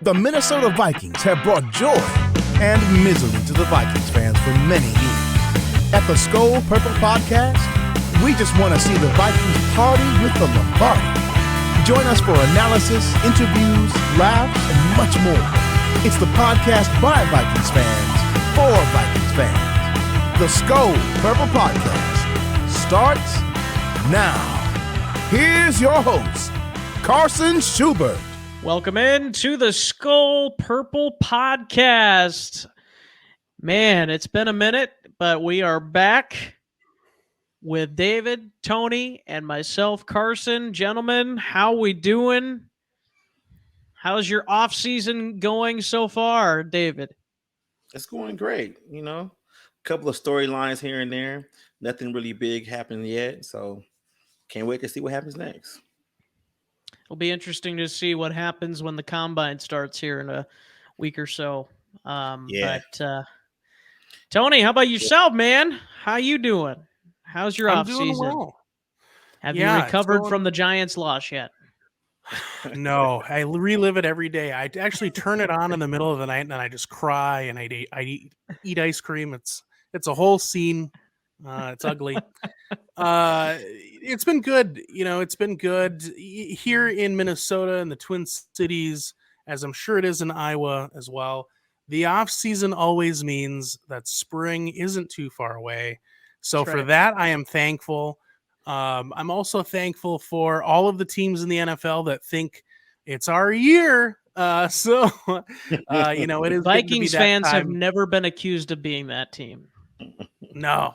The Minnesota Vikings have brought joy and misery to the Vikings fans for many years. At the Skol Purple Podcast, we just want to see the Vikings party with the Lombardi. Join us for analysis, interviews, laughs, and much more. It's the podcast by Vikings fans for Vikings fans. The Skol Purple Podcast starts now. Here's your host, Carson Schubert. Welcome in to the Skol Purple Podcast. Man, it's been a minute, but we are back with David, Tony, and myself, Carson. Gentlemen, how we doing? How's your off-season going so far, David? It's going great. You know, a couple of storylines here and there. Nothing really big happened yet, so can't wait to see what happens next. It'll be interesting to see what happens when the combine starts here in a week or so. But Tony, how about yourself, man? How you doing? How's your off season? Well. Have you recovered from the Giants' loss yet? No, I relive it every day. I actually turn it on in the middle of the night and then I just cry and I eat ice cream. It's a whole scene. It's ugly. It's been good. You know, it's been good here in Minnesota and the Twin Cities, as I'm sure it is in Iowa as well. The off season always means that spring isn't too far away. So for that, I am thankful. I'm also thankful for all of the teams in the NFL that think it's our year. You know, it is. Vikings fans have never been accused of being that team. No.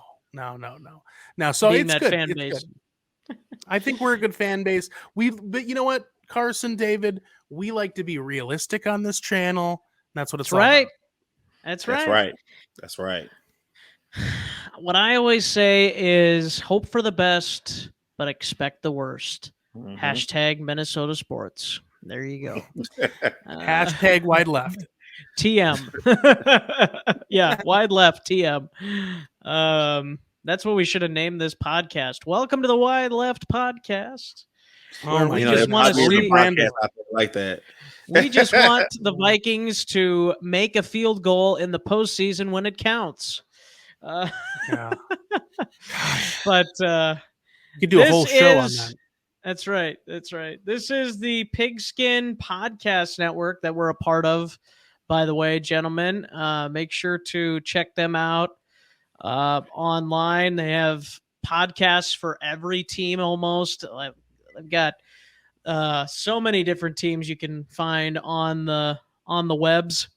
So being it's that good. Fan it's base. Good. I think we're a good fan base. But you know what, Carson, David, we like to be realistic on this channel. That's what it's all about. That's right. What I always say is hope for the best, but expect the worst. Mm-hmm. Hashtag Minnesota sports. There you go. Hashtag wide left. TM. Yeah, wide left TM. That's what we should have named this podcast. Welcome to the Wide Left Podcast. We just want to rebrand it like that. We just want the Vikings to make a field goal in the postseason when it counts. Yeah. But you could do a whole show on that. That's right. This is the Pigskin Podcast Network that we're a part of. By the way, gentlemen, make sure to check them out online. They have podcasts for every team almost. They've got so many different teams you can find on the webs.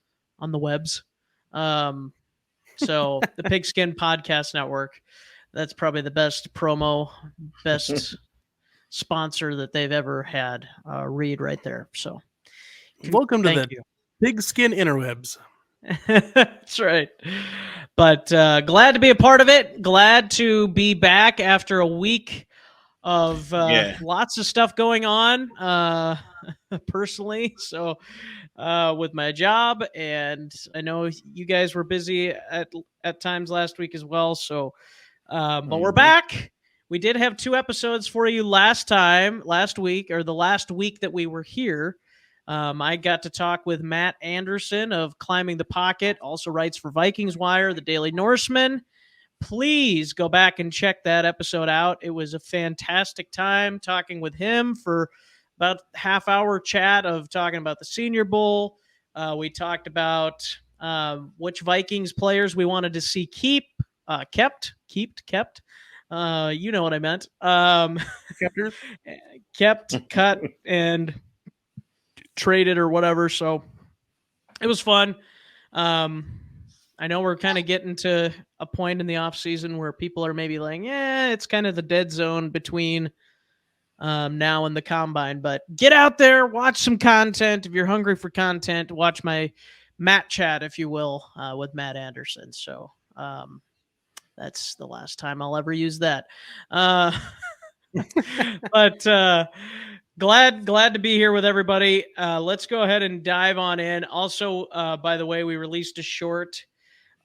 So the Pigskin Podcast Network, that's probably the best sponsor that they've ever had. Read right there. So welcome to the Pigskin Interwebs. That's right. But glad to be a part of it. Glad to be back after a week of lots of stuff going on personally. So with my job, and I know you guys were busy at times last week as well. So, but we're back. We did have 2 episodes for you last week that we were here. I got to talk with Matt Anderson of Climbing the Pocket, also writes for Vikings Wire, the Daily Norseman. Please go back and check that episode out. It was a fantastic time talking with him for about half-hour chat of talking about the Senior Bowl. We talked about which Vikings players we wanted to see kept. You know what I meant. Kept, cut, and traded or whatever. So it was fun. I know we're kind of getting to a point in the off season where people are maybe like, it's kind of the dead zone between now and the combine, but get out there, watch some content. If you're hungry for content, watch my Matt chat, if you will, with Matt Anderson. So that's the last time I'll ever use that. But glad to be here with everybody. Let's go ahead and dive on in. Also, by the way, we released a short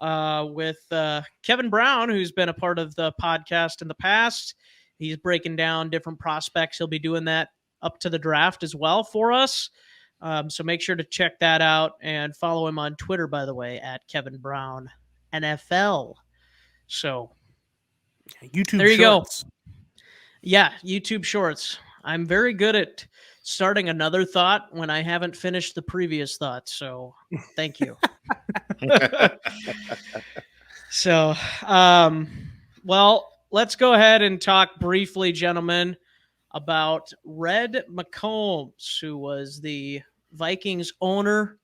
with Kevin Brown, who's been a part of the podcast in the past. He's breaking down different prospects. He'll be doing that up to the draft as well for us. So make sure to check that out and follow him on Twitter, by the way, at Kevin Brown NFL. So YouTube there you Shorts. go. Yeah, YouTube Shorts. I'm very good at starting another thought when I haven't finished the previous thought. So thank you. So, well, let's go ahead and talk briefly, gentlemen, about Red McCombs, who was the Vikings owner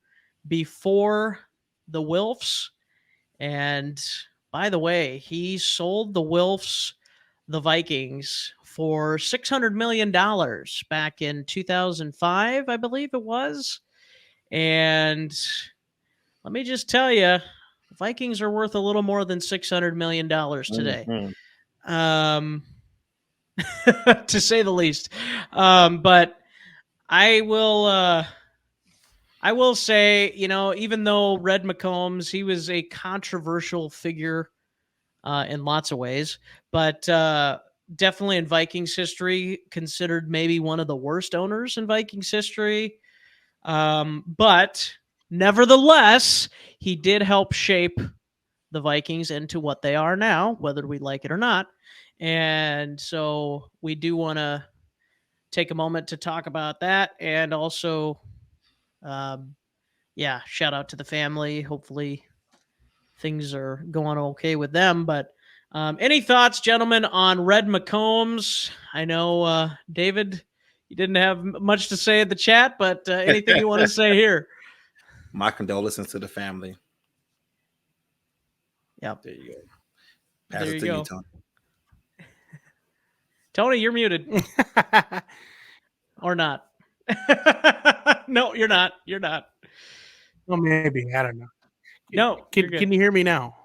before the Wilfs. And by the way, he sold the Wilfs, the Vikings, for $600 million back in 2005, I believe it was. And let me just tell you, the Vikings are worth a little more than $600 million today. Mm-hmm. To say the least. But I will say, even though Red McCombs, he was a controversial figure in lots of ways, but definitely in Vikings history, considered maybe one of the worst owners in Vikings history. But nevertheless, he did help shape the Vikings into what they are now, whether we like it or not. And so we do want to take a moment to talk about that. And also, shout out to the family. Hopefully things are going okay with them. But any thoughts, gentlemen, on Red McCombs? I know, David, you didn't have much to say at the chat, but anything you want to say here? My condolences to the family. Yep. There you go. Pass it to you, Tony. Tony, you're muted. Or not. No, you're not. You're not. Well, maybe. I don't know. No. Can you hear me now?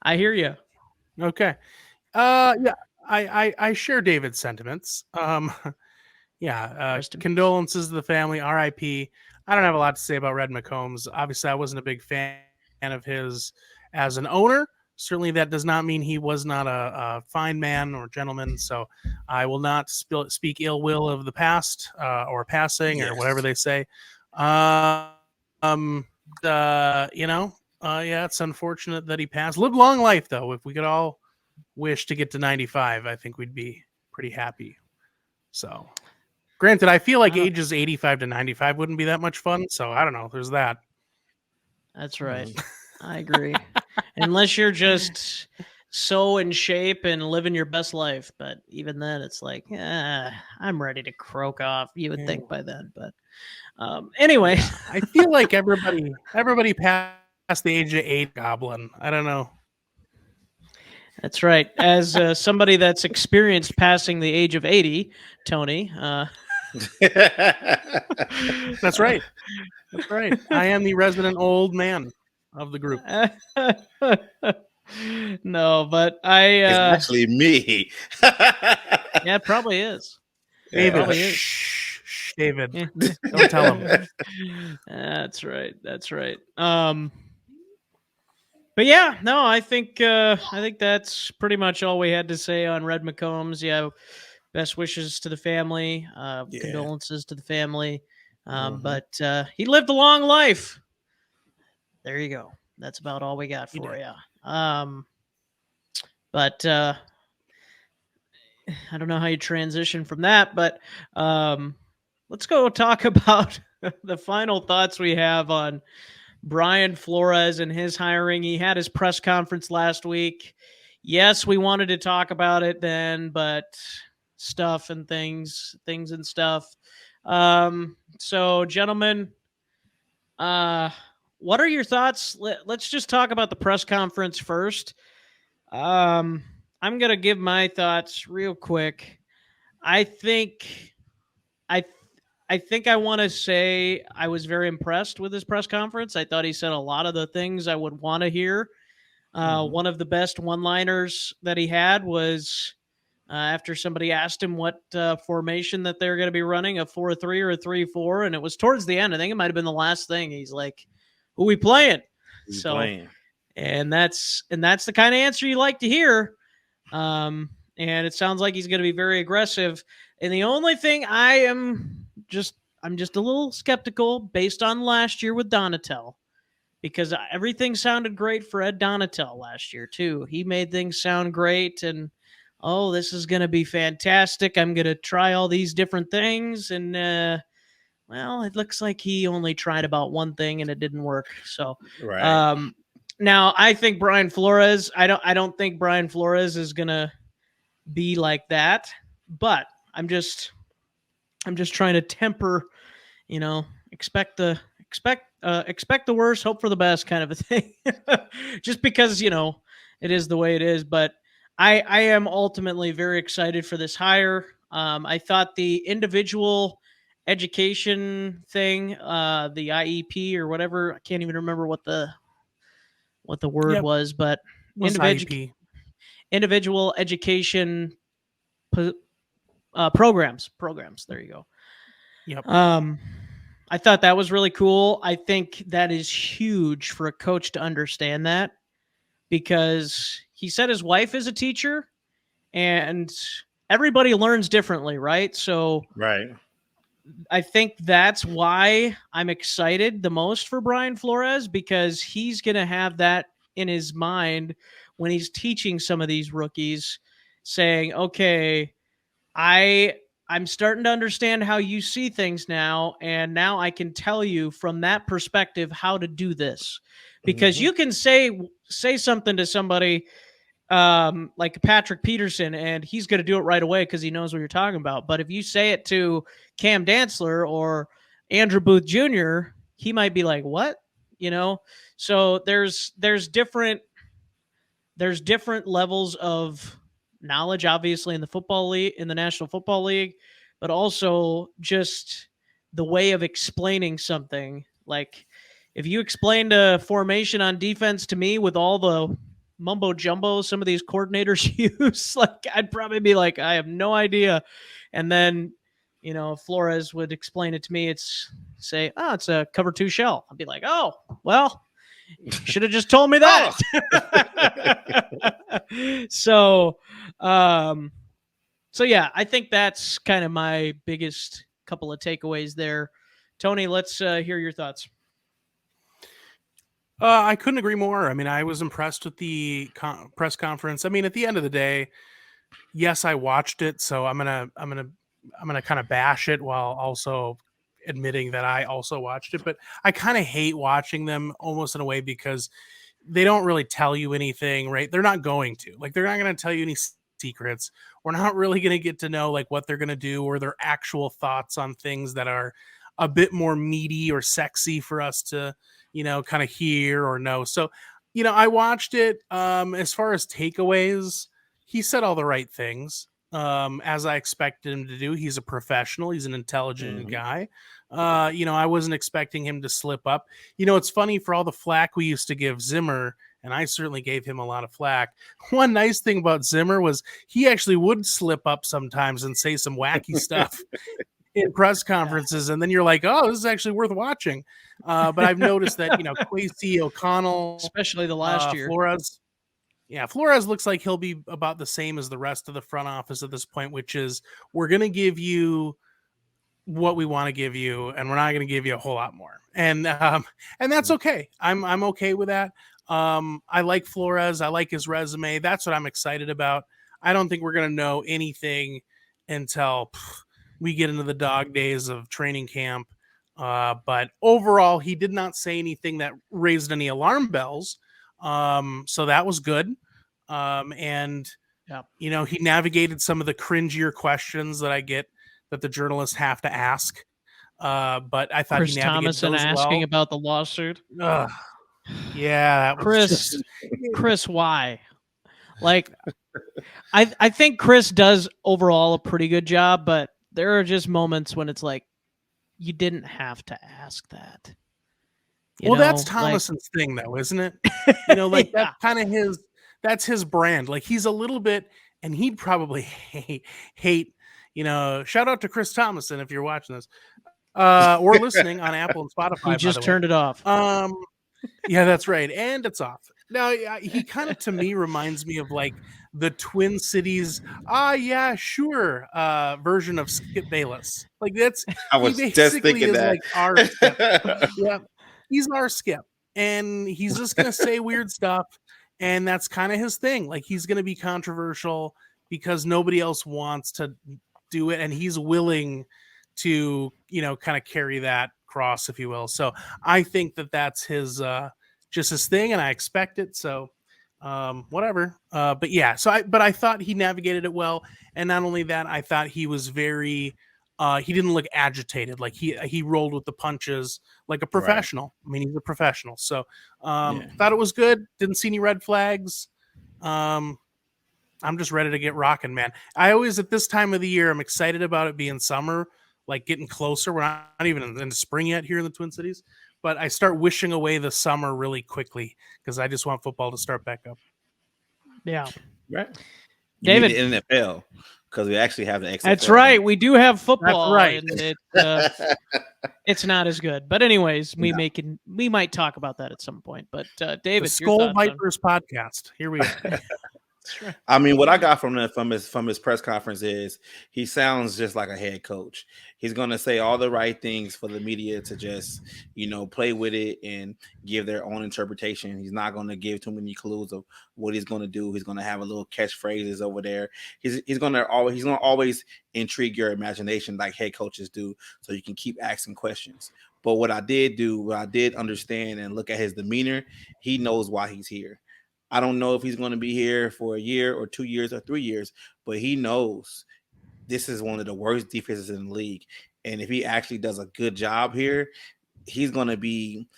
I hear you. Okay. Yeah, I share David's sentiments. Condolences to the family. R.I.P. I don't have a lot to say about Red McCombs. Obviously, I wasn't a big fan of his as an owner. Certainly, that does not mean he was not a fine man or gentleman. So I will not speak ill will of the past or passing or whatever they say. It's unfortunate that he passed. Live long life, though. If we could all wish to get to 95, I think we'd be pretty happy. So, granted, I feel like ages 85 to 95 wouldn't be that much fun. So I don't know. There's that. That's right. I agree. Unless you're just so in shape and living your best life. But even then, it's like, I'm ready to croak off. You would think by then. But anyway. Yeah. I feel like everybody past the age of 8 goblin. I don't know. That's right. As somebody that's experienced passing the age of 80, Tony. That's right. That's right. I am the resident old man of the group. No, but it's actually me. Yeah, it probably is. David, shh, David. Don't tell him. That's right. That's right. But yeah, no, I think that's pretty much all we had to say on Red McCombs. Yeah, best wishes to the family. Condolences to the family. But he lived a long life. There you go. That's about all we got for you. But I don't know how you transition from that, but let's go talk about the final thoughts we have on Brian Flores and his hiring. He had his press conference last week. Yes, we wanted to talk about it then, but stuff and things and stuff. So, gentlemen, what are your thoughts? Let's just talk about the press conference first. I'm going to give my thoughts real quick. I think I want to say I was very impressed with his press conference. I thought he said a lot of the things I would want to hear. One of the best one-liners that he had was after somebody asked him what formation that they're going to be running, a 4-3 or a 3-4, and it was towards the end. I think it might have been the last thing. He's like, "Who we playing?" And that's the kind of answer you like to hear. And it sounds like he's going to be very aggressive. And the only thing I am just I'm just a little skeptical based on last year with Donatel, because everything sounded great for Ed Donatel last year too. He made things sound great, and this is going to be fantastic. I'm going to try all these different things, and well, it looks like he only tried about one thing and it didn't work. So, Right. Now I think Brian Flores. I don't think Brian Flores is going to be like that, but I'm just trying to temper, expect the worst, hope for the best kind of a thing. Just because, it is the way it is. But I am ultimately very excited for this hire. I thought the individual education thing, the IEP or whatever, I can't even remember what the word was, but was IEP. Individual education programs. There you go. Yep. I thought that was really cool. I think that is huge for a coach to understand that, because he said his wife is a teacher and everybody learns differently, right? So Right. I think that's why I'm excited the most for Brian Flores, because he's going to have that in his mind when he's teaching some of these rookies, saying, okay, I'm starting to understand how you see things now, and now I can tell you from that perspective how to do this. Because you can say something to somebody like Patrick Peterson, and he's going to do it right away because he knows what you're talking about. But if you say it to Cam Dantzler or Andrew Booth Jr., he might be like, "What?" So there's different levels of knowledge, obviously, in the football league, in the National Football League, but also just the way of explaining something. Like, if you explained a formation on defense to me with all the mumbo jumbo some of these coordinators use, like, I'd probably be like, I have no idea. And then, Flores would explain it to me. It's a cover 2 shell. I'd be like, oh, well, you should have just told me that. So yeah, I think that's kind of my biggest couple of takeaways there. Tony, let's hear your thoughts. I couldn't agree more. I mean, I was impressed with the press conference. I mean, at the end of the day, yes, I watched it, so I'm gonna kind of bash it while also admitting that I also watched it. But I kind of hate watching them almost in a way, because they don't really tell you anything, right? They're not going to. Like, they're not going to tell you any secrets. We're not really going to get to know like what they're going to do or their actual thoughts on things that are a bit more meaty or sexy for us to, kind of hear or know. So, I watched it. As far as takeaways, he said all the right things, as I expected him to do. He's a professional. He's an intelligent guy. I wasn't expecting him to slip up. It's funny, for all the flack we used to give Zimmer, and I certainly gave him a lot of flack. One nice thing about Zimmer was he actually would slip up sometimes and say some wacky stuff in press conferences, and then you're like, oh, this is actually worth watching. But I've noticed that, Kwesi, O'Connell, especially the last year, Flores looks like he'll be about the same as the rest of the front office at this point, which is, we're going to give you what we want to give you, and we're not going to give you a whole lot more. And that's okay. I'm okay with that. I like Flores. I like his resume. That's what I'm excited about. I don't think we're going to know anything until we get into the dog days of training camp. But overall, he did not say anything that raised any alarm bells. So that was good. And he navigated some of the cringier questions that I get that the journalists have to ask. But I thought Chris he navigated Thomason those asking well. about the lawsuit. Yeah, that was Chris, why? Like, I think Chris does overall a pretty good job, but there are just moments when it's like, you didn't have to ask that. That's Thomason's thing, though, isn't it? That's kind of that's his brand. Like, he's a little bit, and he'd probably hate, shout out to Chris Thomason if you're watching this, or listening on Apple and Spotify. He just turned it off. Yeah, that's right. And it's off. No, he kind of to me reminds me of like the Twin Cities, yeah, sure, version of Skip Bayless. Like I he was just basically thinking is that. like our Skip. Yeah, he's our Skip, and he's just gonna say weird stuff, and that's kind of his thing. Like he's gonna be controversial because nobody else wants to do it, and he's willing to kind of carry that cross, if you will. So I think that's his. Just his thing, and I expect it. So, whatever. But yeah, but I thought he navigated it well, and not only that, I thought he was very. He didn't look agitated. Like he rolled with the punches like a professional. Right. I mean, he's a professional. So, thought it was good. Didn't see any red flags. I'm just ready to get rocking, man. I always at this time of the year, I'm excited about it being summer, like getting closer. We're not even in the spring yet here in the Twin Cities. But I start wishing away the summer really quickly because I just want football to start back up. Yeah. Right. David. You need the NFL because we actually have the XFL. That's right. We do have football. That's right. And it's not as good. But anyways, we might talk about that at some point. But David, the Skol Vipers podcast. Here we are. Right. I mean, what I got from his press conference is he sounds just like a head coach. He's going to say all the right things for the media to just, play with it and give their own interpretation. He's not going to give too many clues of what he's going to do. He's going to have a little catchphrases over there. He's going to always intrigue your imagination like head coaches do, so you can keep asking questions. But what I did understand and look at his demeanor, he knows why he's here. I don't know if he's going to be here for a year or 2 years or 3 years, but he knows this is one of the worst defenses in the league. And if he actually does a good job here, he's going to be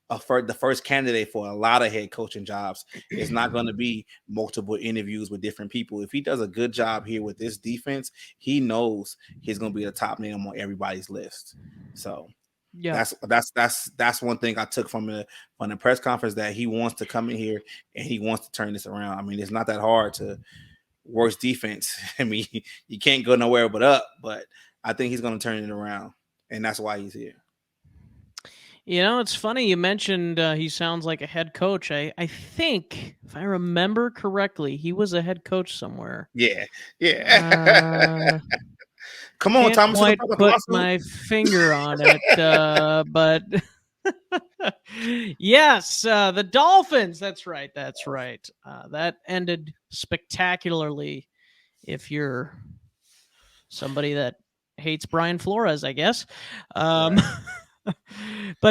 the first candidate for a lot of head coaching jobs. It's not going to be multiple interviews with different people. If he does a good job here with this defense, he knows he's going to be the top name on everybody's list. So yeah, that's one thing I took from the press conference, that he wants to come in here and he wants to turn this around. I mean, it's not that hard to worst defense. I mean, you can't go nowhere but up, but I think he's going to turn it around, and that's why he's here. It's funny you mentioned he sounds like a head coach. I think, if I remember correctly, he was a head coach somewhere. Yeah. Come on, Thomas. Can't quite put my finger on it, but yes, the Dolphins. That's right. That ended spectacularly. If you're somebody that hates Brian Flores, I guess. But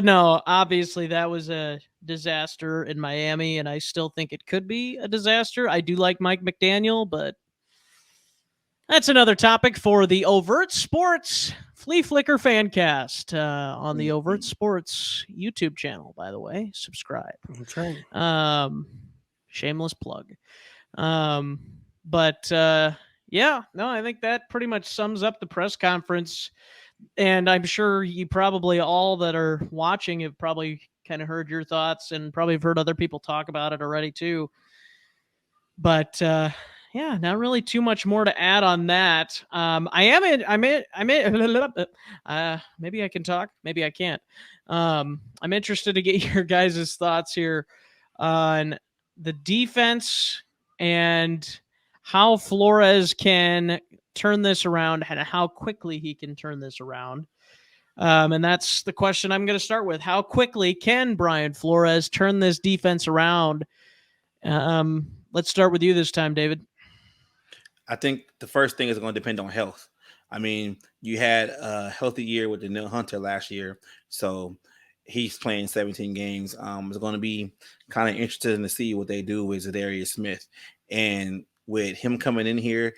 no, obviously that was a disaster in Miami, and I still think it could be a disaster. I do like Mike McDaniel, but that's another topic for the Overt Sports Flea Flicker Fancast on the Overt Sports YouTube channel, by the way. Subscribe. That's right. Shameless plug. But yeah, no, I think that pretty much sums up the press conference. And I'm sure you probably all that are watching have probably kind of heard your thoughts and probably have heard other people talk about it already too. But yeah, not really too much more to add on that. Maybe I can talk, maybe I can't. I'm interested to get your guys' thoughts here on the defense and how Flores can turn this around and how quickly he can turn this around. And that's the question I'm going to start with. How quickly can Brian Flores turn this defense around? Let's start with you this time, David. I think the first thing is going to depend on health. I mean, you had a healthy year with Danielle Hunter last year, so he's playing 17 games. It's going to be kind of interesting to see what they do with Zadarius Smith. And with him coming in here,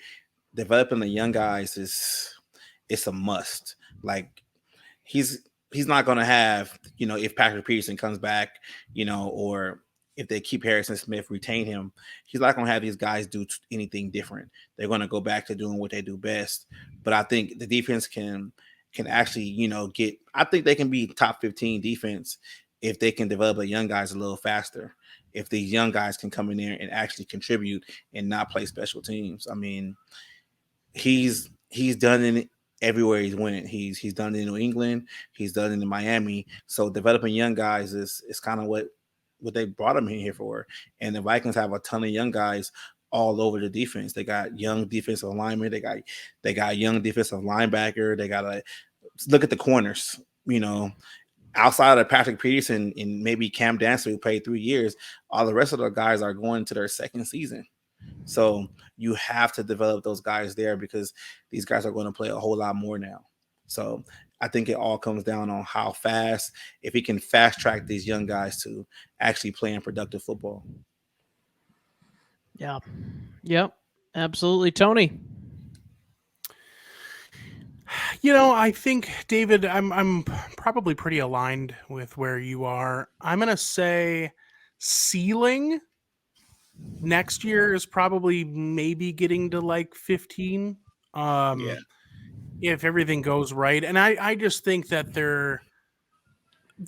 developing the young guys it's a must. Like he's not going to have, if Patrick Peterson comes back, or if they keep Harrison Smith, retain him, he's not going to have these guys do anything different. They're going to go back to doing what they do best. But I think the defense can actually, I think they can be top 15 defense if they can develop the young guys a little faster. If these young guys can come in there and actually contribute and not play special teams. I mean, he's done it everywhere he's went. He's done it in New England. He's done it in Miami. So developing young guys is kind of what what they brought him in here for. And the Vikings have a ton of young guys all over the defense. They got young defensive linemen. They got young defensive linebacker. They got to look at the corners. Outside of Patrick Peterson and maybe Cam Dancer, who played 3 years, all the rest of the guys are going to their second season. So you have to develop those guys there because these guys are going to play a whole lot more now. So I think it all comes down on how fast, if he can fast track these young guys to actually playing productive football. Yeah. Yep. Absolutely. Tony. I think, David, I'm probably pretty aligned with where you are. I'm going to say ceiling next year is probably maybe getting to like 15. If everything goes right. And I just think that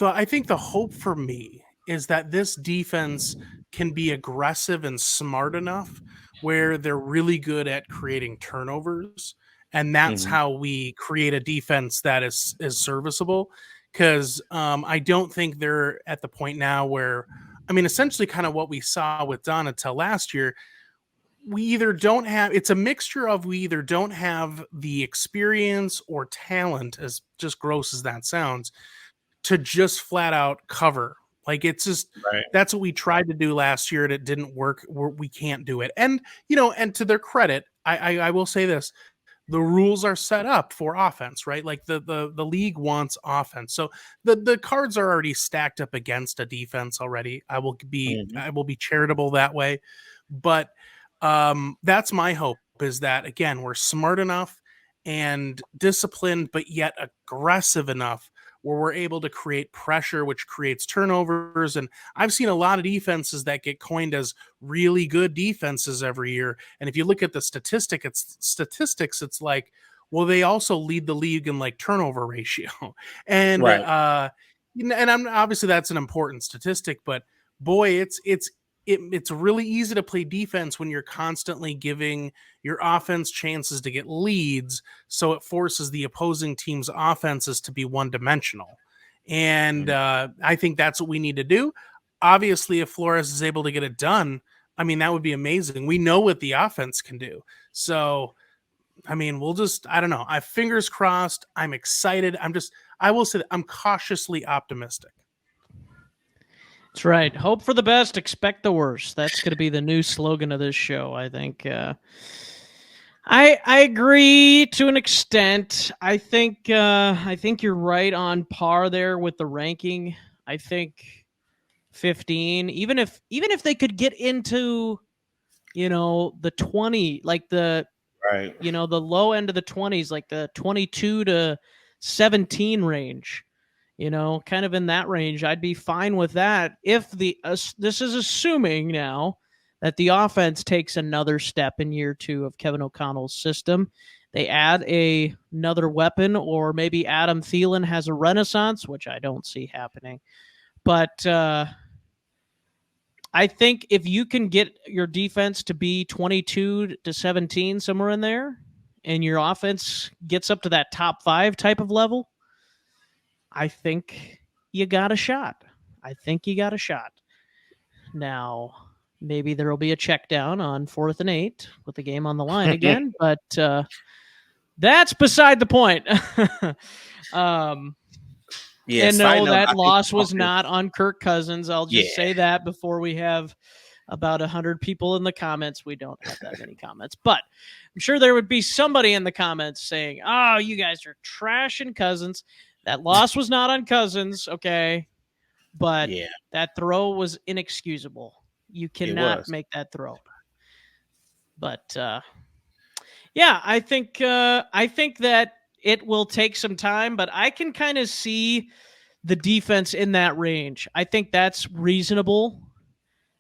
I think the hope for me is that this defense can be aggressive and smart enough where they're really good at creating turnovers. And that's how we create a defense that is serviceable. Because I don't think they're at the point now where, essentially kind of what we saw with Donatel last year, we either don't have, it's a mixture of we either don't have the experience or talent, as just gross as that sounds, to just flat out cover. Like it's just, That's what we tried to do last year and it didn't work. We can't do it. And, and to their credit, I will say this, the rules are set up for offense, right? Like the league wants offense. So the cards are already stacked up against a defense already. I will be charitable that way. But that's my hope, is that, again, we're smart enough and disciplined, but yet aggressive enough where we're able to create pressure, which creates turnovers. And I've seen a lot of defenses that get coined as really good defenses every year. And if you look at the statistics, it's like, well, they also lead the league in like turnover ratio. And, and I'm obviously that's an important statistic, but boy, it's really easy to play defense when you're constantly giving your offense chances to get leads. So it forces the opposing team's offenses to be one-dimensional. And I think that's what we need to do. Obviously, if Flores is able to get it done, that would be amazing. We know what the offense can do. So, we'll just, I don't know. I fingers crossed. I'm excited. I will say that I'm cautiously optimistic. That's right. Hope for the best, expect the worst. That's going to be the new slogan of this show, I think. I agree to an extent. I think you're right on par there with the ranking. I think 15, even if they could get into, the 20, like the the low end of the 20s, like the 22 to 17 range. Kind of in that range, I'd be fine with that if this is assuming now that the offense takes another step in year 2 of Kevin O'Connell's system. They add another weapon, or maybe Adam Thielen has a renaissance, which I don't see happening. But I think if you can get your defense to be 22 to 17, somewhere in there, and your offense gets up to that top 5 type of level, I think you got a shot. Now, maybe there will be a check down on 4th and 8 with the game on the line again, but that's beside the point. And no, that loss was not on Kirk Cousins. I'll just say that before we have about 100 people in the comments. We don't have that many comments, but I'm sure there would be somebody in the comments saying, oh, you guys are trashing Cousins. That loss was not on Cousins, okay? But that throw was inexcusable. You cannot make that throw. But I think that it will take some time, but I can kind of see the defense in that range. I think that's reasonable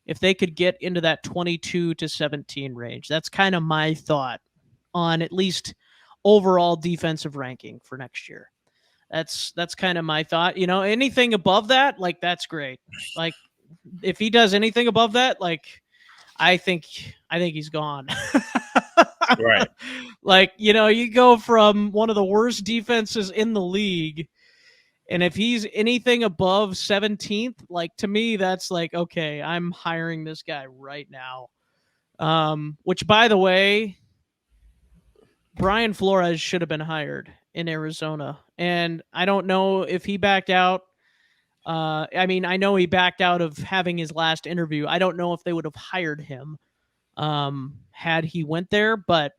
if they could get into that 22 to 17 range. That's kind of my thought on at least overall defensive ranking for next year. That's kind of my thought. Anything above that, like, that's great. Like, if he does anything above that, like, I think he's gone. Right. Like, you go from one of the worst defenses in the league And if he's anything above 17th, like to me, that's like, okay, I'm hiring this guy right now. Which, by the way, Brian Flores should have been hired in Arizona. And I don't know if he backed out. I mean, I know he backed out of having his last interview. I don't know if they would have hired him had he went there, but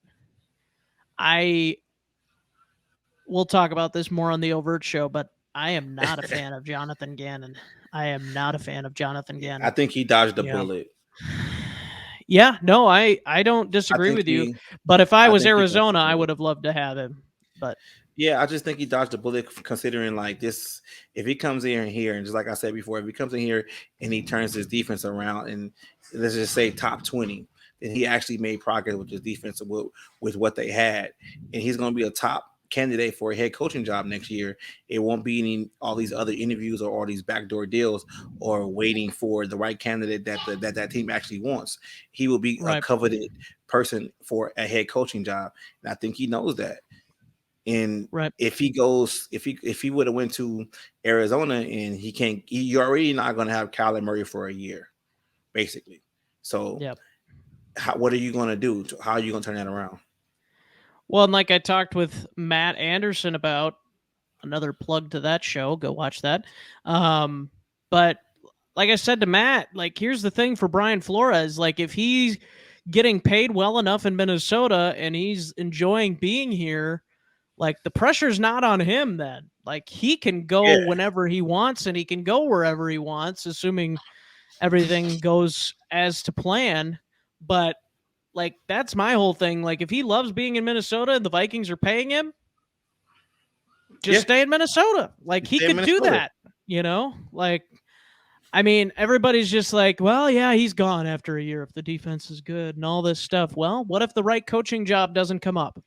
we'll talk about this more on the Overt Show, but I am not a fan of Jonathan Gannon. I am not a fan of Jonathan Gannon. I think he dodged a bullet. Yeah, no, I don't disagree with you. But if I was Arizona, I would have loved to have him. But yeah, I just think he dodged a bullet considering like this. If he comes in here and just like I said before, if he comes in here and he turns his defense around and let's just say top 20, then he actually made progress with his defense with what they had, and he's going to be a top candidate for a head coaching job next year. It won't be any all these other interviews or all these backdoor deals or waiting for the right candidate that team actually wants. He will be a coveted person for a head coaching job, and I think he knows that. And if he would have went to Arizona and you're already not going to have Kyler Murray for a year, basically. So what are you going to do? How are you going to turn that around? Well, and like I talked with Matt Anderson about, another plug to that show, go watch that. But like I said to Matt, like, here's the thing for Brian Flores. Like, if he's getting paid well enough in Minnesota and he's enjoying being here, like, the pressure's not on him then. Like, he can go whenever he wants and he can go wherever he wants, assuming everything goes as to plan. But, like, that's my whole thing. Like, if he loves being in Minnesota and the Vikings are paying him, just stay in Minnesota. Like, he could do that, you know? Like, I mean, everybody's just like, well, yeah, he's gone after a year if the defense is good and all this stuff. Well, what if the right coaching job doesn't come up?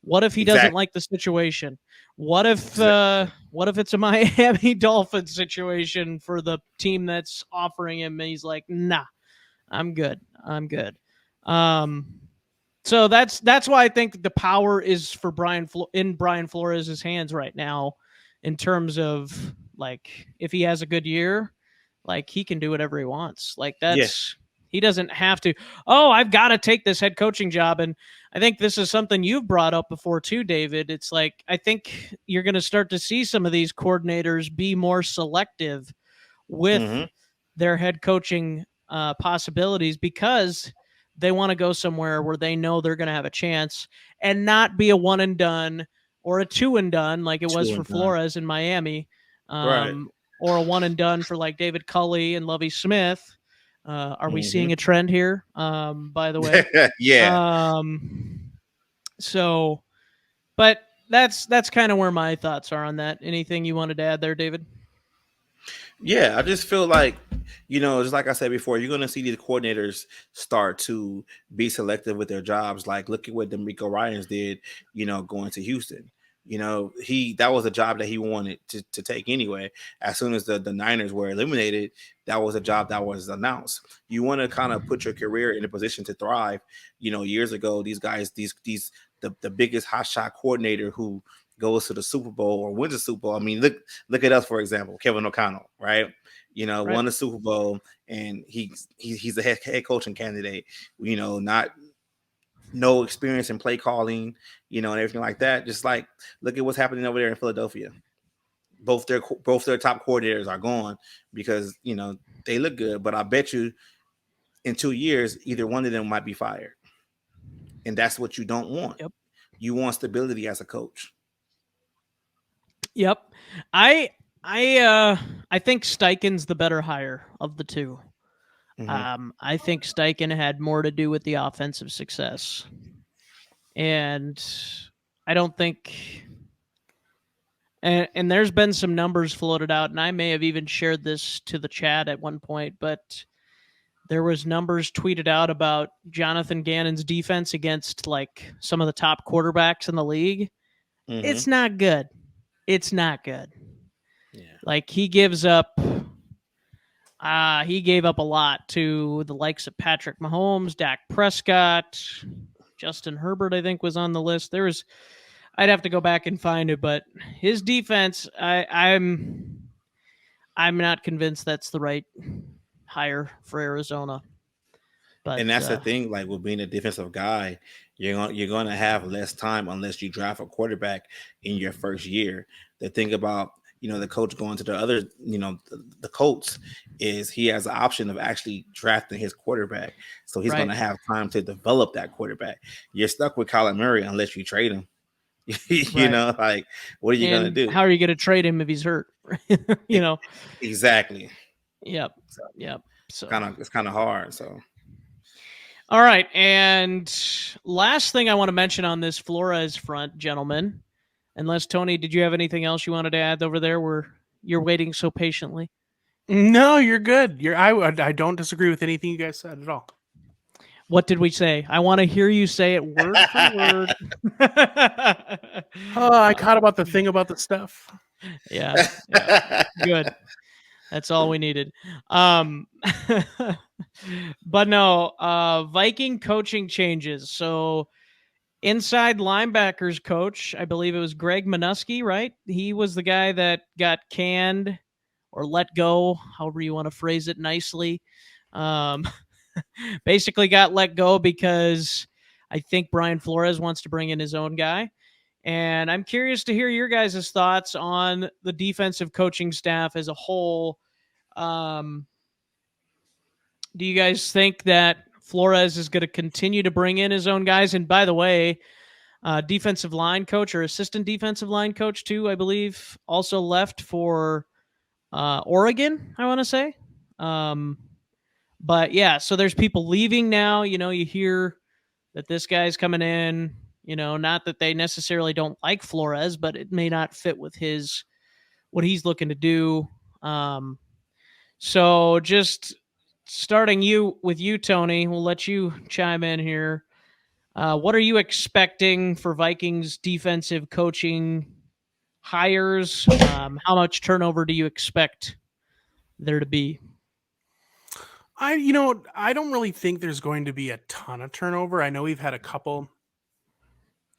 What if he doesn't like the situation? What if it's a Miami Dolphins situation for the team that's offering him and he's like, nah, I'm good. So that's why I think the power is for Brian Flores' hands right now, in terms of, like, if he has a good year, like, he can do whatever he wants. Like, he doesn't have to, I've got to take this head coaching job. And I think this is something you've brought up before too, David. It's like, I think you're going to start to see some of these coordinators be more selective with their head coaching possibilities, because they want to go somewhere where they know they're going to have a chance and not be a one and done or a two and done like it was for Flores in Miami, or a one and done for like David Culley and Lovie Smith. Are we seeing a trend here? By the way, So, but that's kind of where my thoughts are on that. Anything you wanted to add there, David? Yeah, I just feel like, just like I said before, you're going to see these coordinators start to be selective with their jobs. Like, look at what DeMeco Ryans did, going to Houston. That was a job that he wanted to take anyway. As soon as the Niners were eliminated, that was a job that was announced. You want to kind of put your career in a position to thrive. Years ago, these guys, the biggest hotshot coordinator who goes to the Super Bowl or wins the Super Bowl. I mean, look at us, for example, Kevin O'Connell, right? Won the Super Bowl, and he's a head coaching candidate. No experience in play calling, and everything like that. Just like, look at what's happening over there in Philadelphia. Both their top coordinators are gone because they look good, but I bet you in 2 years either one of them might be fired, and that's what you don't want. Yep. You want stability as a coach. Yep. I think Steichen's the better hire of the two. I think Steichen had more to do with the offensive success. And I don't think, and there's been some numbers floated out, and I may have even shared this to the chat at one point, but there was numbers tweeted out about Jonathan Gannon's defense against like some of the top quarterbacks in the league. It's not good. It's not good. Yeah. Like, he gave up a lot to the likes of Patrick Mahomes, Dak Prescott, Justin Herbert, I think, was on the list. There was I'd have to go back and find it, but his defense, I'm not convinced that's the right hire for Arizona. But and that's the thing, like with being a defensive guy, you're gonna have less time unless you draft a quarterback in your first year. The thing about the coach going to the other, the Colts is he has the option of actually drafting his quarterback, so he's gonna have time to develop that quarterback. You're stuck with Kyler Murray unless you trade him. Like what are you gonna do? How are you gonna trade him if he's hurt? Exactly. Yep. So it's kind of hard. So. All right, and last thing I want to mention on this Flores front, gentlemen, unless Tony, did you have anything else you wanted to add over there where you're waiting so patiently? No, you're good. I don't disagree with anything you guys said at all. What did we say? I want to hear you say it word for word. I caught about the thing about the stuff. Yeah. Good. That's all we needed. But no, Viking coaching changes. So inside linebackers coach, I believe it was Greg Minuski, right? He was the guy that got canned or let go, however you want to phrase it nicely. Basically got let go because I think Brian Flores wants to bring in his own guy. And I'm curious to hear your guys' thoughts on the defensive coaching staff as a whole. Do you guys think that Flores is going to continue to bring in his own guys? And by the way, defensive line coach or assistant defensive line coach too, I believe, also left for Oregon, I want to say. But yeah, so there's people leaving now. You hear that this guy's coming in, not that they necessarily don't like Flores, but it may not fit with what he's looking to do. So just starting with you, Tony, we'll let you chime in here. What are you expecting for Vikings defensive coaching hires? How much turnover do you expect there to be? I don't really think there's going to be a ton of turnover. I know we've had a couple,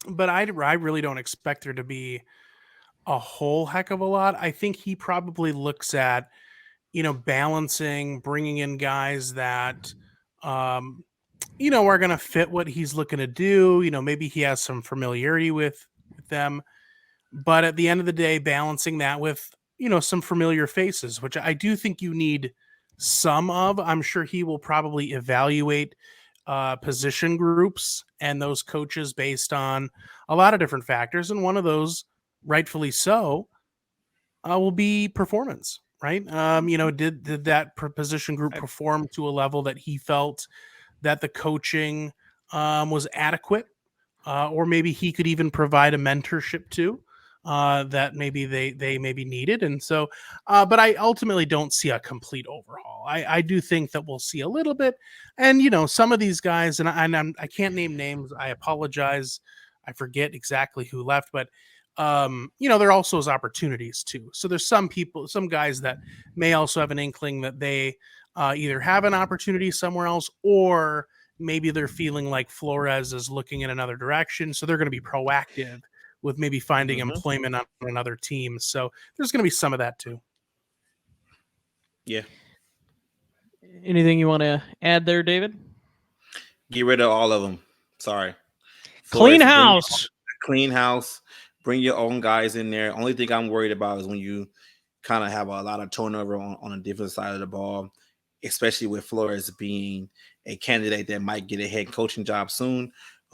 but I really don't expect there to be a whole heck of a lot. I think he probably looks at, balancing, bringing in guys that, are going to fit what he's looking to do. Maybe he has some familiarity with them, but at the end of the day, balancing that with, some familiar faces, which I do think you need some of. I'm sure he will probably evaluate position groups and those coaches based on a lot of different factors. And one of those, rightfully so, will be performance, right? Did that position group perform to a level that he felt that the coaching was adequate, or maybe he could even provide a mentorship to that maybe they maybe needed. And so, but I ultimately don't see a complete overhaul. I do think that we'll see a little bit, and some of these guys, and I can't name names. I apologize. I forget exactly who left, but there also is opportunities too. So there's some guys that may also have an inkling that they either have an opportunity somewhere else, or maybe they're feeling like Flores is looking in another direction. So they're going to be proactive with maybe finding employment on another team. So there's going to be some of that too. Yeah. Anything you want to add there, David? Get rid of all of them. Sorry. Clean house. Clean house. Bring your own guys in there. Only thing I'm worried about is when you kind of have a lot of turnover on a different side of the ball, especially with Flores being a candidate that might get a head coaching job soon.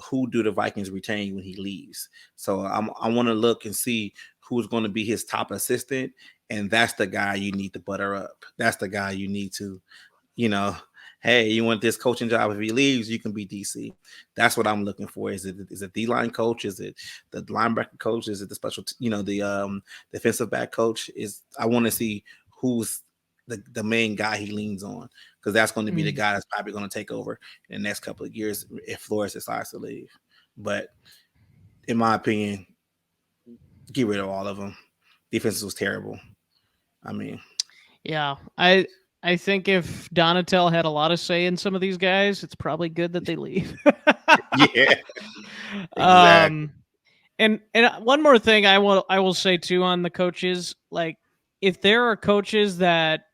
Who do the Vikings retain when he leaves? So I want to look and see who's going to be his top assistant, and that's the guy you need to butter up. That's the guy you need to, hey, you want this coaching job? If he leaves, you can be DC. That's what I'm looking for. Is it D-line coach? Is it the linebacker coach? Is it the special, the defensive back coach? I want to see who's the main guy he leans on, because that's going to be the guy that's probably going to take over in the next couple of years if Flores decides to leave. But in my opinion, get rid of all of them. Defense was terrible. I mean, yeah, I think if Donatel had a lot of say in some of these guys, it's probably good that they leave. Yeah, exactly. And one more thing I will say too on the coaches, like if there are coaches that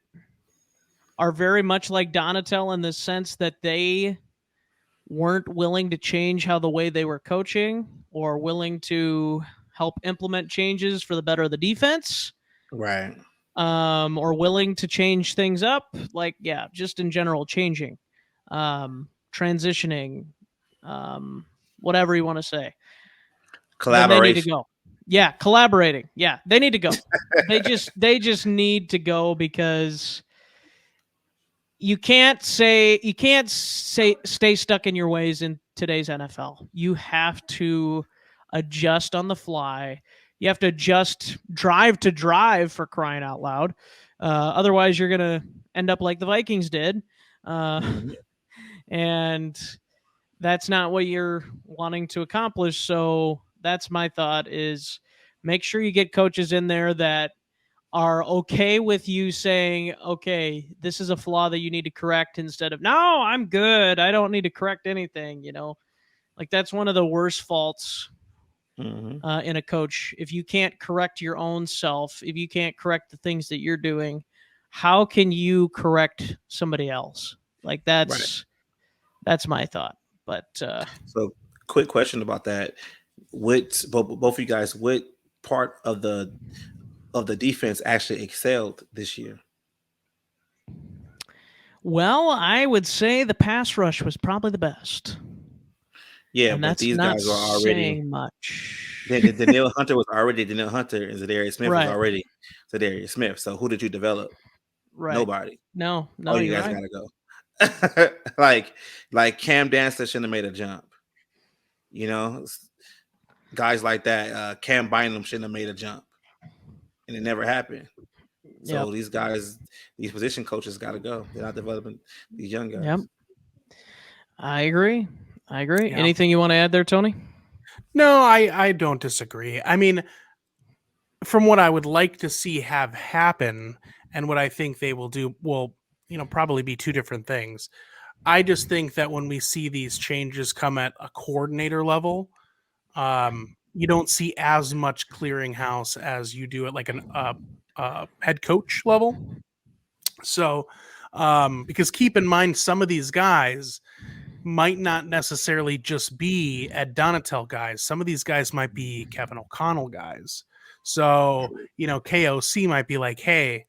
are very much like Donatel in the sense that they weren't willing to change how the way they were coaching or willing to help implement changes for the better of the defense, Right. or willing to change things up, like just in general changing, transitioning, whatever you want to say. Then they need to go. Yeah, collaborating. Yeah, they need to go. they just need to go because you can't stay stuck in your ways in today's NFL. You have to adjust on the fly. You have to adjust drive to drive, for crying out loud. Otherwise, you're going to end up like the Vikings did. And that's not what you're wanting to accomplish. So that's my thought, is make sure you get coaches in there that are okay with you saying, okay, this is a flaw that you need to correct, instead of, no, I'm good, I don't need to correct anything. Like that's one of the worst faults in a coach. If you can't correct your own self, if you can't correct the things that you're doing, how can you correct somebody else? Like that's my thought. But so quick question about that. Both of you guys, what part of the defense actually excelled this year? Well, I would say the pass rush was probably the best. Yeah, and but that's these not guys are already saying much. Danielle Hunter was already Danielle Hunter, and Zadarius Smith Right. was already Zadarius Smith. So who did you develop? Right. Nobody. No, you you're guys right. gotta go. like Cam Dancer shouldn't have made a jump. Guys like that, Cam Bynum shouldn't have made a jump, and it never happened. So these guys, these position coaches got to go. They're not developing these young guys. Yep. I agree. Yeah. Anything you want to add there, Tony? No, I don't disagree. I mean, from what I would like to see have happen and what I think they will do will, probably be two different things. I just think that when we see these changes come at a coordinator level, you don't see as much clearinghouse as you do at like an head coach level. So, because keep in mind, some of these guys might not necessarily just be Ed Donatel guys. Some of these guys might be Kevin O'Connell guys. So, KOC might be like, hey,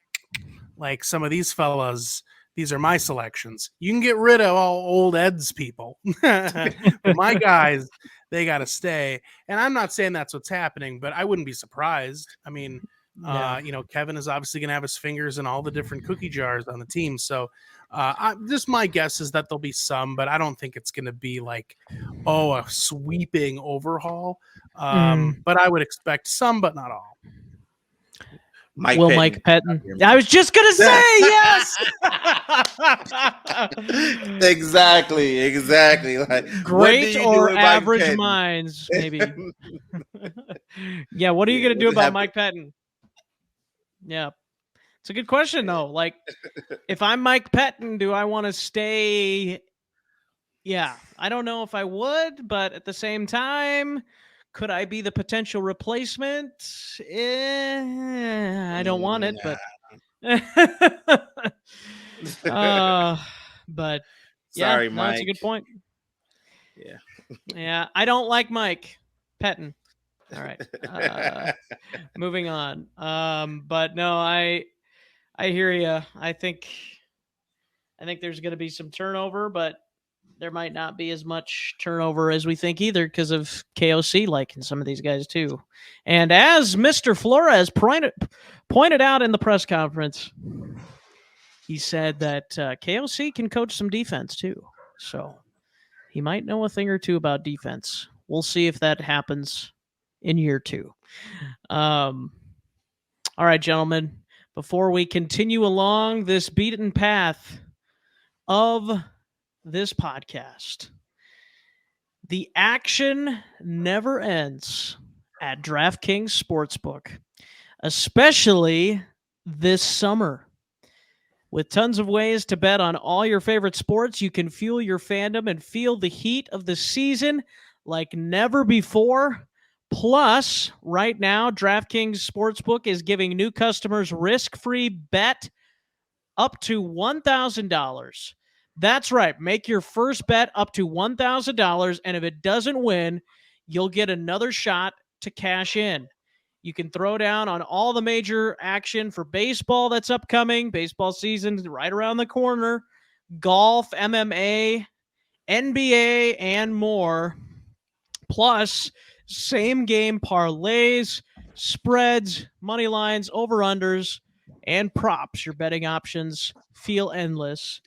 like some of these fellas, these are my selections. You can get rid of all old Ed's people. But my guys, they got to stay. And I'm not saying that's what's happening, but I wouldn't be surprised. I mean, Kevin is obviously going to have his fingers in all the different cookie jars on the team. So just my guess is that there'll be some, but I don't think it's going to be like, a sweeping overhaul. But I would expect some, but not all. Mike Pettin. I was just going to say yes. Exactly. Like, great or average minds, maybe. Yeah, what are you going to do about Mike Pettin? Yeah. It's a good question, though. Like, if I'm Mike Pettin, do I want to stay? Yeah, I don't know if I would, but at the same time, could I be the potential replacement? I don't want it, but but sorry, Mike. That's a good point. Yeah, I don't like Mike Pettin. All right, moving on. But no, I hear you. I think there's going to be some turnover, but there might not be as much turnover as we think either because of KOC liking some of these guys too. And as Mr. Flores pointed out in the press conference, he said that KOC can coach some defense too. So he might know a thing or two about defense. We'll see if that happens in year 2. All right, gentlemen, before we continue along this beaten path of this podcast, the action never ends at DraftKings Sportsbook, especially this summer. With tons of ways to bet on all your favorite sports, you can fuel your fandom and feel the heat of the season like never before. Plus, right now, DraftKings Sportsbook is giving new customers risk-free bet up to $1,000. That's right. Make your first bet up to $1,000, and if it doesn't win, you'll get another shot to cash in. You can throw down on all the major action for baseball that's upcoming. Baseball season's right around the corner. Golf, MMA, NBA, and more. Plus, same game parlays, spreads, money lines, over-unders, and props. Your betting options feel endless.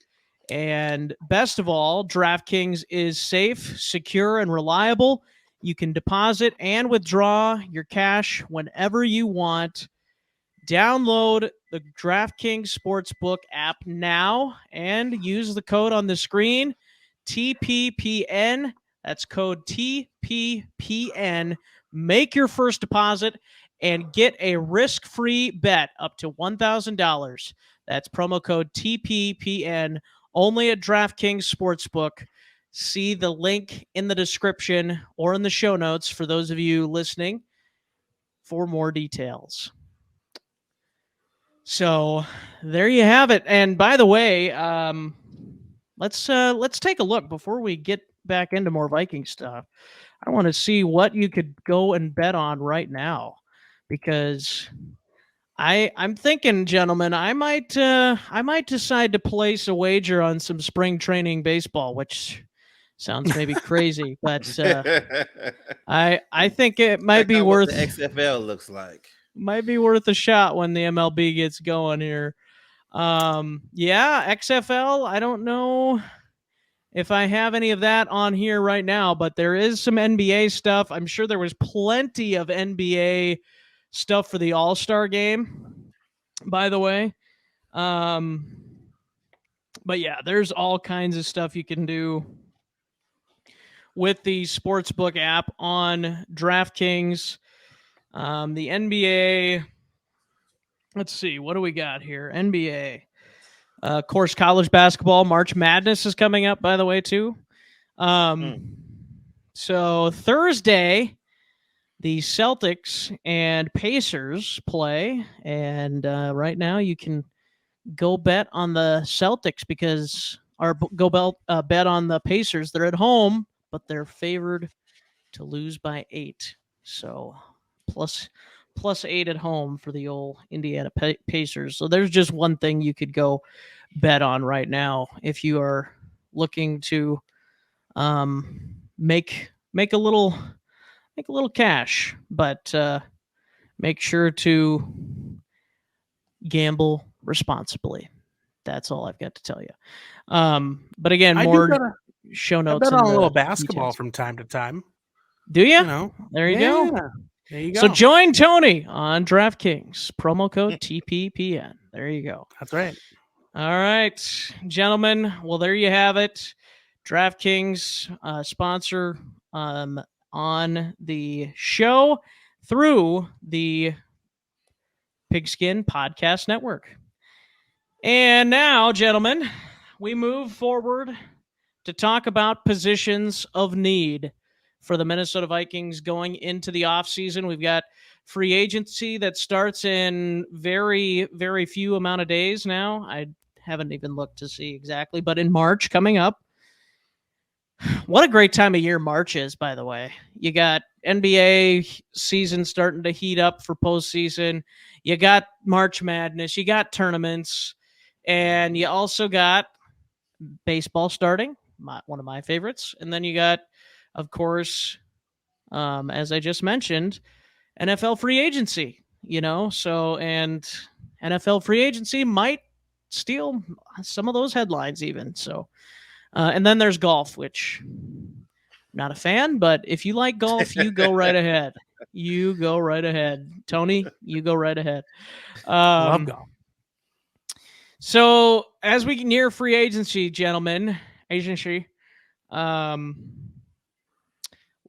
And best of all, DraftKings is safe, secure, and reliable. You can deposit and withdraw your cash whenever you want. Download the DraftKings Sportsbook app now and use the code on the screen, TPPN. That's code TPPN. Make your first deposit and get a risk-free bet up to $1,000. That's promo code TPPN only at DraftKings Sportsbook. See the link in the description or in the show notes for those of you listening for more details. So there you have it. And by the way, let's take a look before we get back into more Viking stuff. I want to see what you could go and bet on right now, because I'm thinking, gentlemen, I might decide to place a wager on some spring training baseball, which sounds maybe crazy, but I think it might be worth what the XFL looks like. Might be worth a shot when the MLB gets going here. Yeah, XFL, I don't know if I have any of that on here right now, but there is some NBA stuff. I'm sure there was plenty of NBA stuff for the All-Star game, by the way. But yeah, there's all kinds of stuff you can do with the Sportsbook app on DraftKings. The NBA, let's see, what do we got here? NBA. Of course, college basketball, March Madness is coming up, by the way, too. So Thursday, the Celtics and Pacers play, and right now you can go bet on the Celtics bet on the Pacers. They're at home, but they're favored to lose by 8. So plus 8 at home for the old Indiana Pacers. So there's just one thing you could go bet on right now if you are looking to make a little cash, but make sure to gamble responsibly. That's all I've got to tell you. But again, more show notes. I bet on a little basketball details from time to time. Do you? There you go. There you go. So join Tony on DraftKings. Promo code TPPN. There you go. That's right. All right, gentlemen. Well, there you have it. DraftKings sponsor on the show through the Pigskin Podcast Network. And now, gentlemen, we move forward to talk about positions of need for the Minnesota Vikings going into the offseason. We've got free agency that starts in very, very few amount of days now. I haven't even looked to see exactly, but in March coming up. What a great time of year March is, by the way. You got NBA season starting to heat up for postseason. You got March Madness. You got tournaments. And you also got baseball starting, one of my favorites. And then you got, of course, as I just mentioned, NFL free agency, so, and NFL free agency might steal some of those headlines even. So, and then there's golf, which I'm not a fan, but if you like golf, you go right ahead. You go right ahead. Tony, you go right ahead. Love golf. So as we near free agency, gentlemen,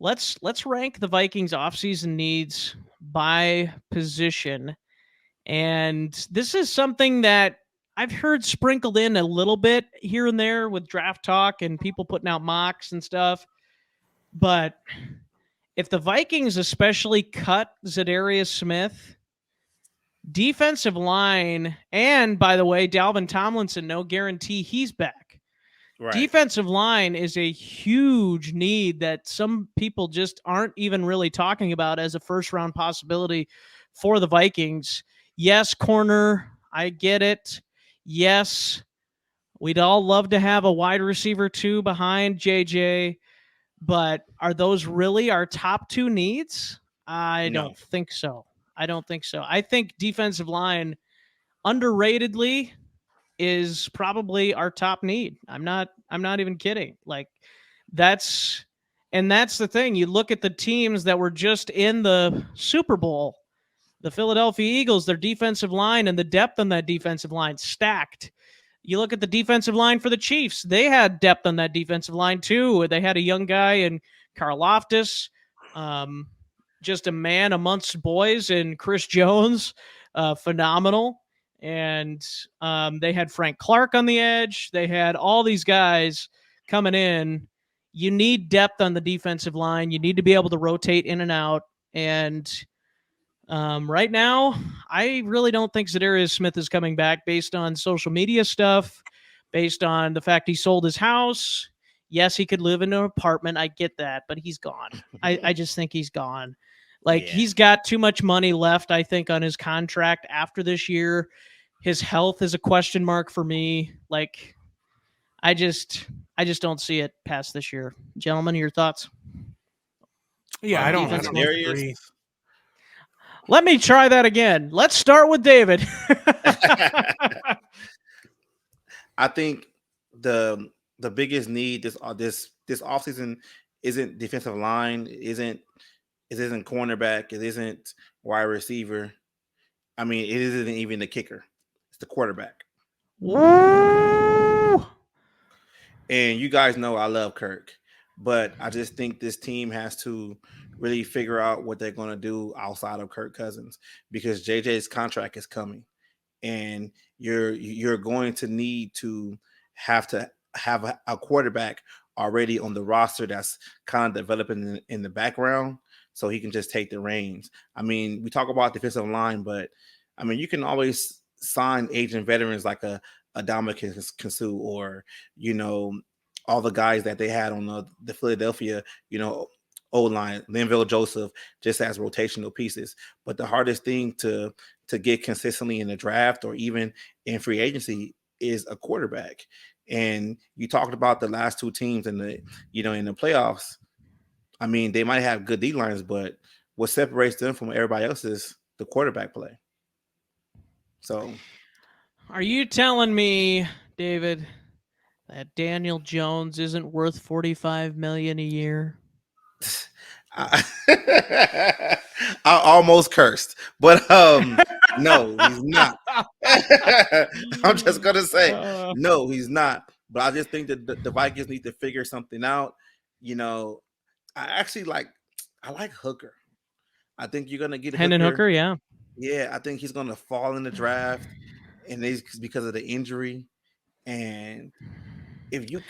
let's rank the Vikings offseason needs by position. And this is something that I've heard sprinkled in a little bit here and there with draft talk and people putting out mocks and stuff. But if the Vikings especially cut Zadarius Smith, defensive line, and by the way, Dalvin Tomlinson, no guarantee he's back. Right. Defensive line is a huge need that some people just aren't even really talking about as a first-round possibility for the Vikings. Yes, corner, I get it. Yes, we'd all love to have a wide receiver too behind JJ, but are those really our top two needs? I don't think so. I think defensive line, underratedly, is probably our top need. I'm not even kidding. Like, that's the thing. You look at the teams that were just in the Super Bowl, the Philadelphia Eagles, their defensive line and the depth on that defensive line stacked. You look at the defensive line for the Chiefs. They had depth on that defensive line too. They had a young guy in Karlaftis, just a man amongst boys, and Chris Jones, phenomenal. And they had Frank Clark on the edge. They had all these guys coming in. You need depth on the defensive line. You need to be able to rotate in and out. And right now, I really don't think Zadarius Smith is coming back based on social media stuff, based on the fact he sold his house. Yes, he could live in an apartment. I get that, but he's gone. I just think he's gone. Like, he's got too much money left, I think, on his contract after this year. His health is a question mark for me. Like, I just don't see it past this year. Gentlemen, your thoughts? Yeah, I don't agree. Let me try that again. Let's start with David. I think the biggest need this offseason isn't defensive line, it isn't cornerback, it isn't wide receiver. I mean, it isn't even the kicker. It's the quarterback. Woo! And you guys know I love Kirk, but I just think this team has to really figure out what they're going to do outside of Kirk Cousins, because JJ's contract is coming, and you're going to need to have a quarterback already on the roster that's kind of developing in the background, so he can just take the reins. I mean, we talk about defensive line, but I mean, you can always sign aging veterans like a Dominican Kinsu, or, you know, all the guys that they had on the Philadelphia, you know, O-line, Linville Joseph, just as rotational pieces. But the hardest thing to get consistently in the draft or even in free agency is a quarterback. And you talked about the last two teams in the playoffs. I mean, they might have good D-lines, but what separates them from everybody else is the quarterback play. So, are you telling me, David, that Daniel Jones isn't worth $45 million a year? I almost cursed, but no, he's not. I'm just gonna say no, he's not. But I just think that the Vikings need to figure something out. You know, I like Hooker. I think you're gonna get Hendon Hooker, yeah. Yeah, I think he's gonna fall in the draft, and it's because of the injury. And if you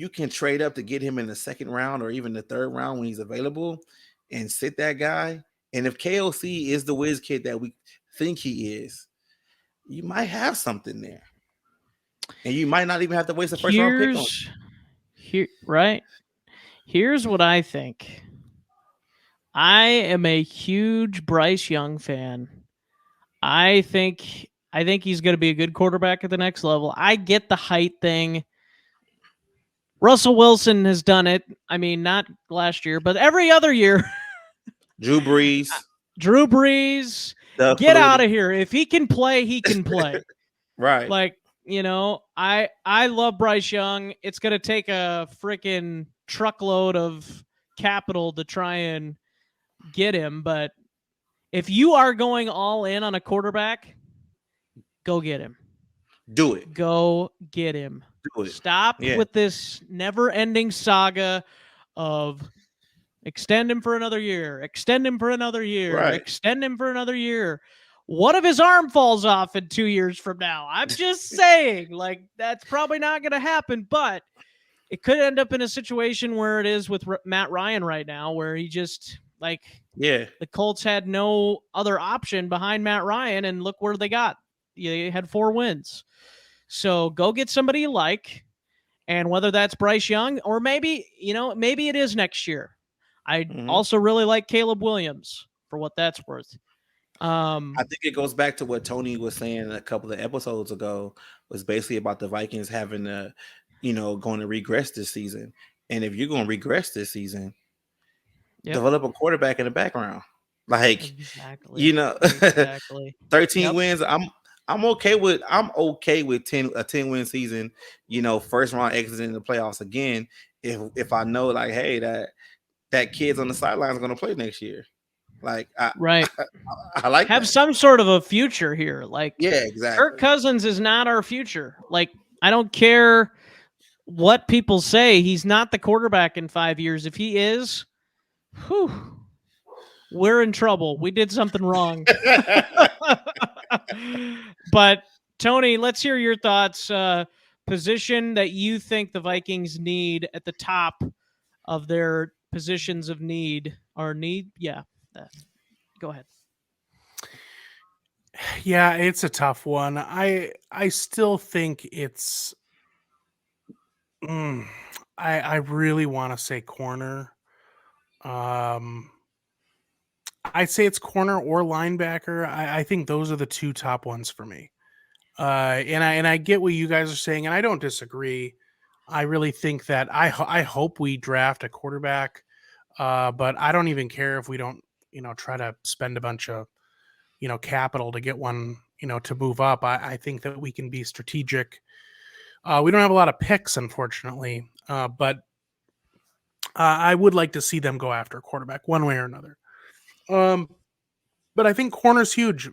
can trade up to get him in the second round or even the third round when he's available, and sit that guy, and if KOC is the whiz kid that we think he is, you might have something there, and you might not even have to waste a first round pick on him. Right. Here's what I think. I am a huge Bryce Young fan. I think he's going to be a good quarterback at the next level. I get the height thing. Russell Wilson has done it. I mean, not last year, but every other year. Drew Brees. Get out of here. If he can play, he can play. Right. Like, you know, I love Bryce Young. It's going to take a freaking truckload of capital to try and get him. But if you are going all in on a quarterback, go get him. Do it. Go get him. Do it. Stop with this never-ending saga of extend him for another year, extend him for another year, extend him for another year. What if his arm falls off in 2 years from now? I'm just saying, like, that's probably not going to happen. But it could end up in a situation where it is with Matt Ryan right now, where he just the Colts had no other option behind Matt Ryan, and look where they got. They had 4 wins. So go get somebody you like, and whether that's Bryce Young or maybe it is next year. I also really like Caleb Williams for what that's worth. I think it goes back to what Tony was saying a couple of episodes ago, was basically about the Vikings having to, going to regress this season. And if you're going to regress this season, develop a quarterback in the background. Exactly. 13 wins. I'm okay with a 10-win season, first round exiting the playoffs again. If I know hey, that kid's on the sidelines going to play next year. Right. I like have that. some sort of a future here. Exactly. Kirk Cousins is not our future. I don't care what people say. He's not the quarterback in 5 years. If he is, we're in trouble. We did something wrong. But Tony, let's hear your thoughts. Position that you think the Vikings need at the top of their positions of need or need. Yeah. Go ahead. Yeah, it's a tough one. I still think it's I really want to say corner. I'd say it's corner or linebacker. I think those are the 2 top ones for me. And I get what you guys are saying, and I don't disagree. I really think that I hope we draft a quarterback, but I don't even care if we don't, try to spend a bunch of, capital to get one, to move up. I think that we can be strategic. We don't have a lot of picks, unfortunately, but I would like to see them go after a quarterback one way or another. But I think corner's huge.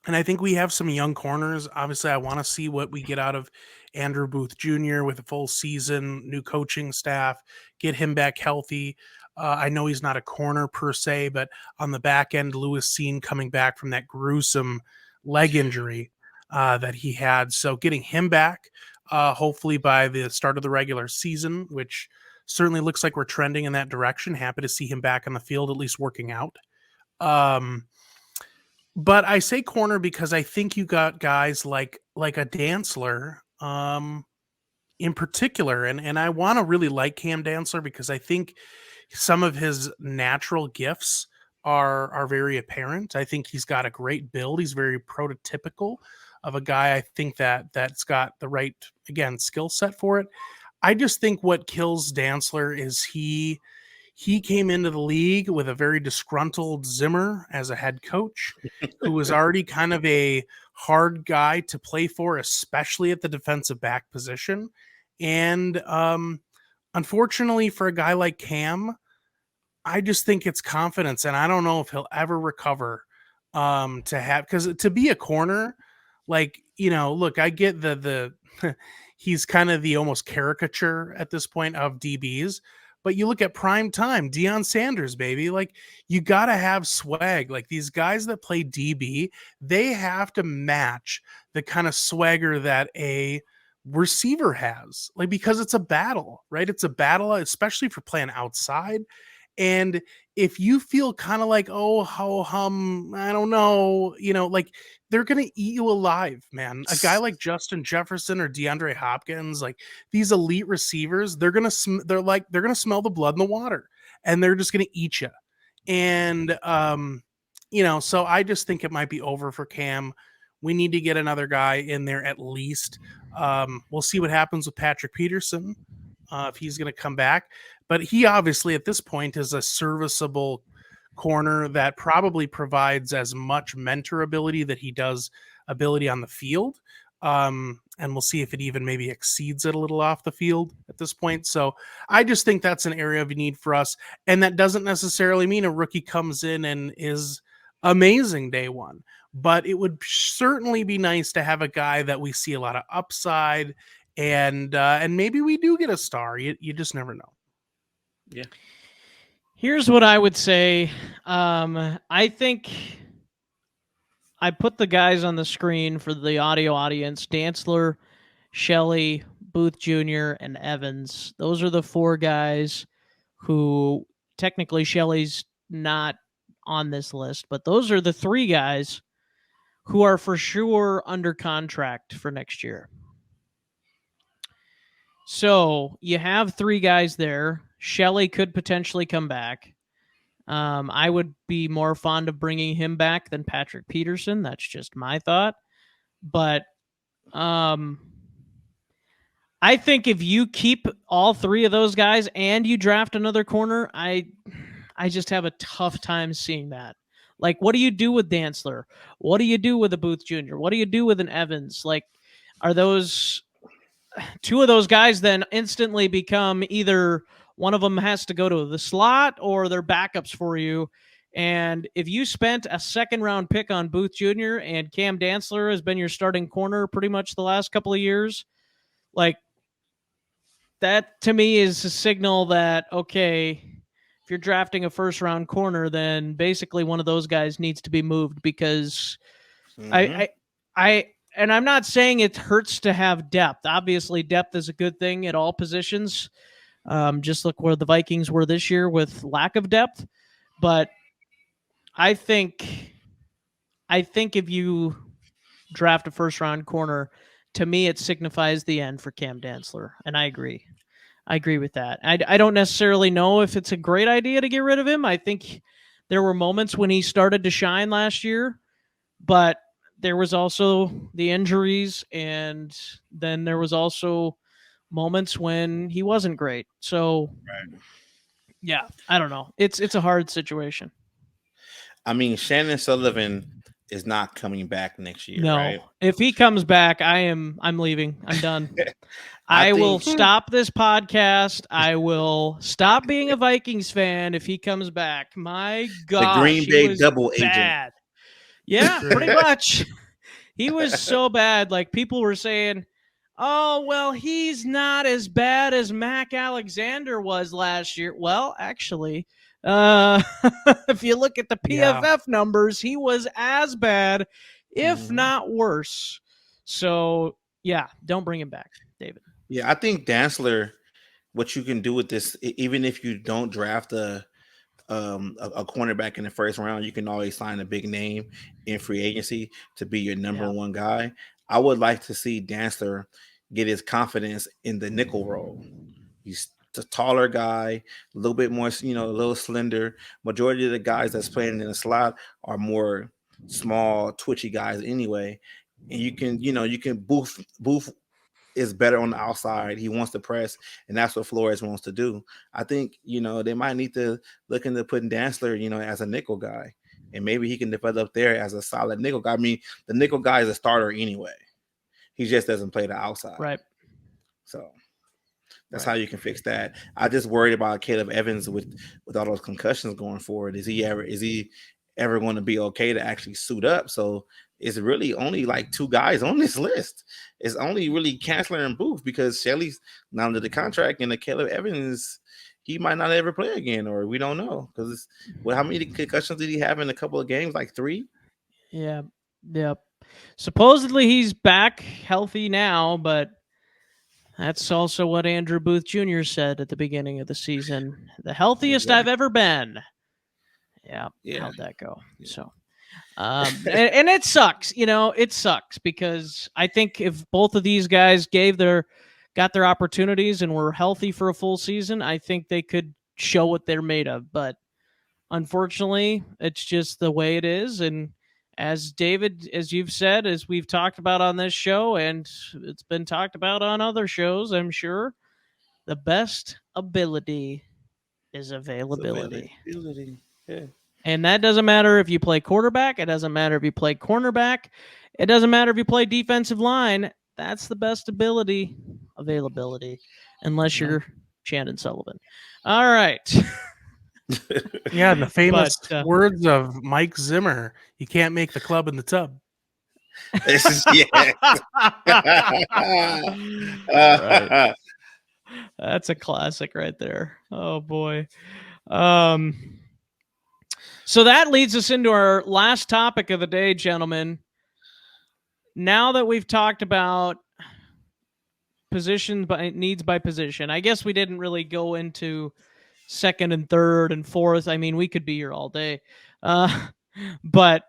And I think we have some young corners. Obviously, I want to see what we get out of Andrew Booth Jr. with a full season, new coaching staff, get him back healthy. I know he's not a corner per se, but on the back end, Lewis Seen coming back from that gruesome leg injury that he had. So getting him back, hopefully by the start of the regular season, which certainly looks like we're trending in that direction. Happy to see him back on the field, at least working out. But I say corner because I think you got guys like a Dantzler in particular. And I want to really like Cam Dantzler because I think some of his natural gifts are very apparent. I think he's got a great build. He's very prototypical of a guy I think that's got the right, again, skill set for it. I just think what kills Dantzler is he came into the league with a very disgruntled Zimmer as a head coach, who was already kind of a hard guy to play for, especially at the defensive back position. And unfortunately for a guy like Cam, I just think it's confidence, and I don't know if he'll ever recover because to be a corner, look, I get the he's kind of the almost caricature at this point of DBs. But you look at prime time, Deion Sanders, baby. You got to have swag. These guys that play DB, they have to match the kind of swagger that a receiver has. Because it's a battle, right? It's a battle, especially for playing outside. And if you feel kind of I don't know, they're going to eat you alive, man. A guy like Justin Jefferson or DeAndre Hopkins, these elite receivers, they're going to smell the blood in the water, and they're just going to eat you. And, so I just think it might be over for Cam. We need to get another guy in there at least. We'll see what happens with Patrick Peterson, if he's going to come back. But he obviously at this point is a serviceable corner that probably provides as much mentor ability that he does ability on the field. And we'll see if it even maybe exceeds it a little off the field at this point. So I just think that's an area of need for us. And that doesn't necessarily mean a rookie comes in and is amazing day one. But it would certainly be nice to have a guy that we see a lot of upside, and maybe we do get a star. You just never know. Yeah. Here's what I would say. I think I put the guys on the screen for the audio audience: Dantzler, Shelley, Booth Jr., and Evans. Those are the four guys who technically Shelley's not on this list, but those are the three guys who are for sure under contract for next year. So you have three guys there. Shelley could potentially come back. I would be more fond of bringing him back than Patrick Peterson. That's just my thought. But I think if you keep all three of those guys and you draft another corner, I just have a tough time seeing that. Like, what do you do with Dantzler? What do you do with a Booth Jr.? What do you do with an Evans? Like, are those two of those guys then instantly become either one of them has to go to the slot or they're backups for you? And if you spent a second-round pick on Booth Jr. and Cam Dantzler has been your starting corner pretty much the last couple of years, like, that to me is a signal that, okay, if you're drafting a first-round corner, then basically one of those guys needs to be moved because and I'm not saying it hurts to have depth. Obviously, depth is a good thing at all positions. Just look where the Vikings were this year with lack of depth. But I think if you draft a first-round corner, to me it signifies the end for Cam Dantzler, and I agree. I agree with that. I don't necessarily know if it's a great idea to get rid of him. I think there were moments when he started to shine last year, but there was also the injuries, and then there was also moments when he wasn't great. So, yeah, I don't know. It's a hard situation. I mean, Shannon Sullivan is not coming back next year, no. right? If he comes back, I'm leaving. I'm done. I will stop this podcast. I will stop being a Vikings fan if he comes back. My God, the Green Bay double bad. agent. Yeah, pretty much. He was so bad. Like, people were saying, oh, well, he's not as bad as Mac Alexander was last year. Well, actually, if you look at the PFF numbers, he was as bad, if not worse. So, yeah, don't bring him back, David. Yeah, I think Dantzler, what you can do with this, even if you don't draft a cornerback in the first round, you can always sign a big name in free agency to be your number one guy. I would like to see Dantzler get his confidence in the nickel role. He's a taller guy, a little bit more, a little slender. Majority of the guys that's playing in the slot are more small, twitchy guys anyway. And you can Booth is better on the outside. He wants to press, and that's what Flores wants to do. I think, they might need to look into putting Dantzler, as a nickel guy, and maybe he can develop there as a solid nickel guy. I mean, the nickel guy is a starter anyway. He just doesn't play the outside. Right. So that's how you can fix that. I just worried about Caleb Evans with all those concussions going forward. Is he ever going to be okay to actually suit up? So it's really only like two guys on this list. It's only really Kanzler and Booth because Shelley's not under the contract, and the Caleb Evans, he might not ever play again, or we don't know because how many concussions did he have in a couple of games? Like 3? Yeah. Yep. Supposedly he's back healthy now, but that's also what Andrew Booth Jr. said at the beginning of the season. The healthiest I've ever been. Yeah. How'd that go? Yeah. So, and it sucks. It sucks because I think if both of these guys got their opportunities and were healthy for a full season, I think they could show what they're made of. But unfortunately, it's just the way it is. And as David, as you've said, as we've talked about on this show, and it's been talked about on other shows, I'm sure, the best ability is availability. Yeah. And that doesn't matter if you play quarterback. It doesn't matter if you play cornerback. It doesn't matter if you play defensive line. That's the best ability, availability, unless you're Shannon Sullivan. All right. Yeah, the famous words of Mike Zimmer, you can't make the club in the tub. Right. That's a classic right there. Oh, boy. So that leads us into our last topic of the day, gentlemen. Now that we've talked about position by needs by position. I guess we didn't really go into second and third and fourth. I mean, we could be here all day. But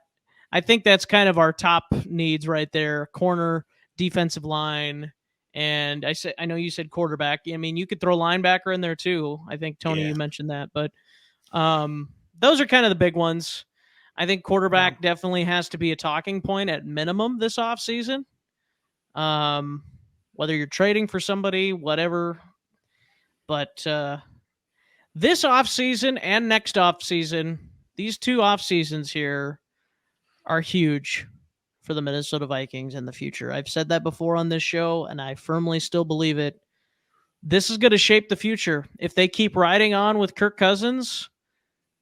I think that's kind of our top needs right there. Corner, defensive line, and I know you said quarterback. I mean, you could throw linebacker in there too. I think, Tony, you mentioned that. But those are kind of the big ones. I think quarterback definitely has to be a talking point at minimum this offseason. Whether you're trading for somebody, whatever. But this offseason and next offseason, these two off seasons here are huge for the Minnesota Vikings in the future. I've said that before on this show, and I firmly still believe it. This is going to shape the future. If they keep riding on with Kirk Cousins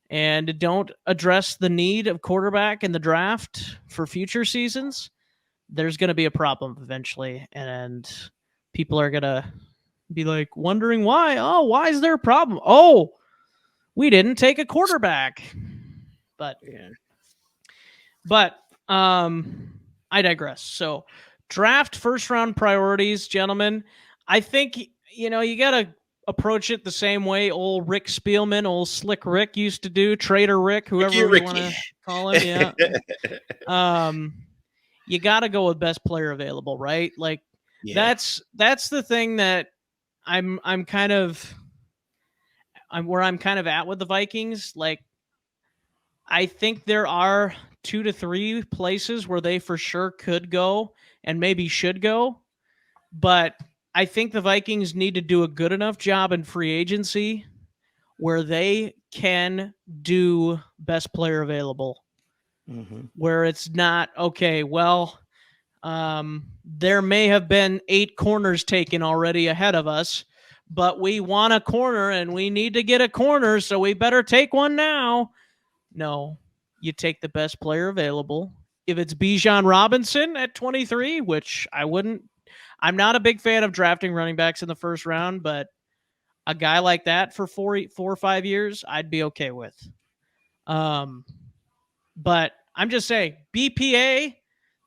and don't address the need of quarterback in the draft for future seasons, there's going to be a problem eventually, and people are going to be like wondering why. Oh, why is there a problem? Oh, we didn't take a quarterback. But I digress. So draft first round priorities, gentlemen. I think, you got to approach it the same way old Rick Spielman, old Slick Rick used to do, Trader Rick, whoever you want to call him. Yeah. You got to go with best player available, right? Like that's the thing that I'm kind of at with the Vikings. Like, I think there are 2 to 3 places where they for sure could go and maybe should go. But I think the Vikings need to do a good enough job in free agency where they can do best player available. Where it's not, okay, well, there may have been 8 corners taken already ahead of us, but we want a corner and we need to get a corner, so we better take one now. No, you take the best player available. If it's Bijan Robinson at 23, which I'm not a big fan of drafting running backs in the first round, but a guy like that for 4 or 5 years, I'd be okay with. But I'm just saying, BPA,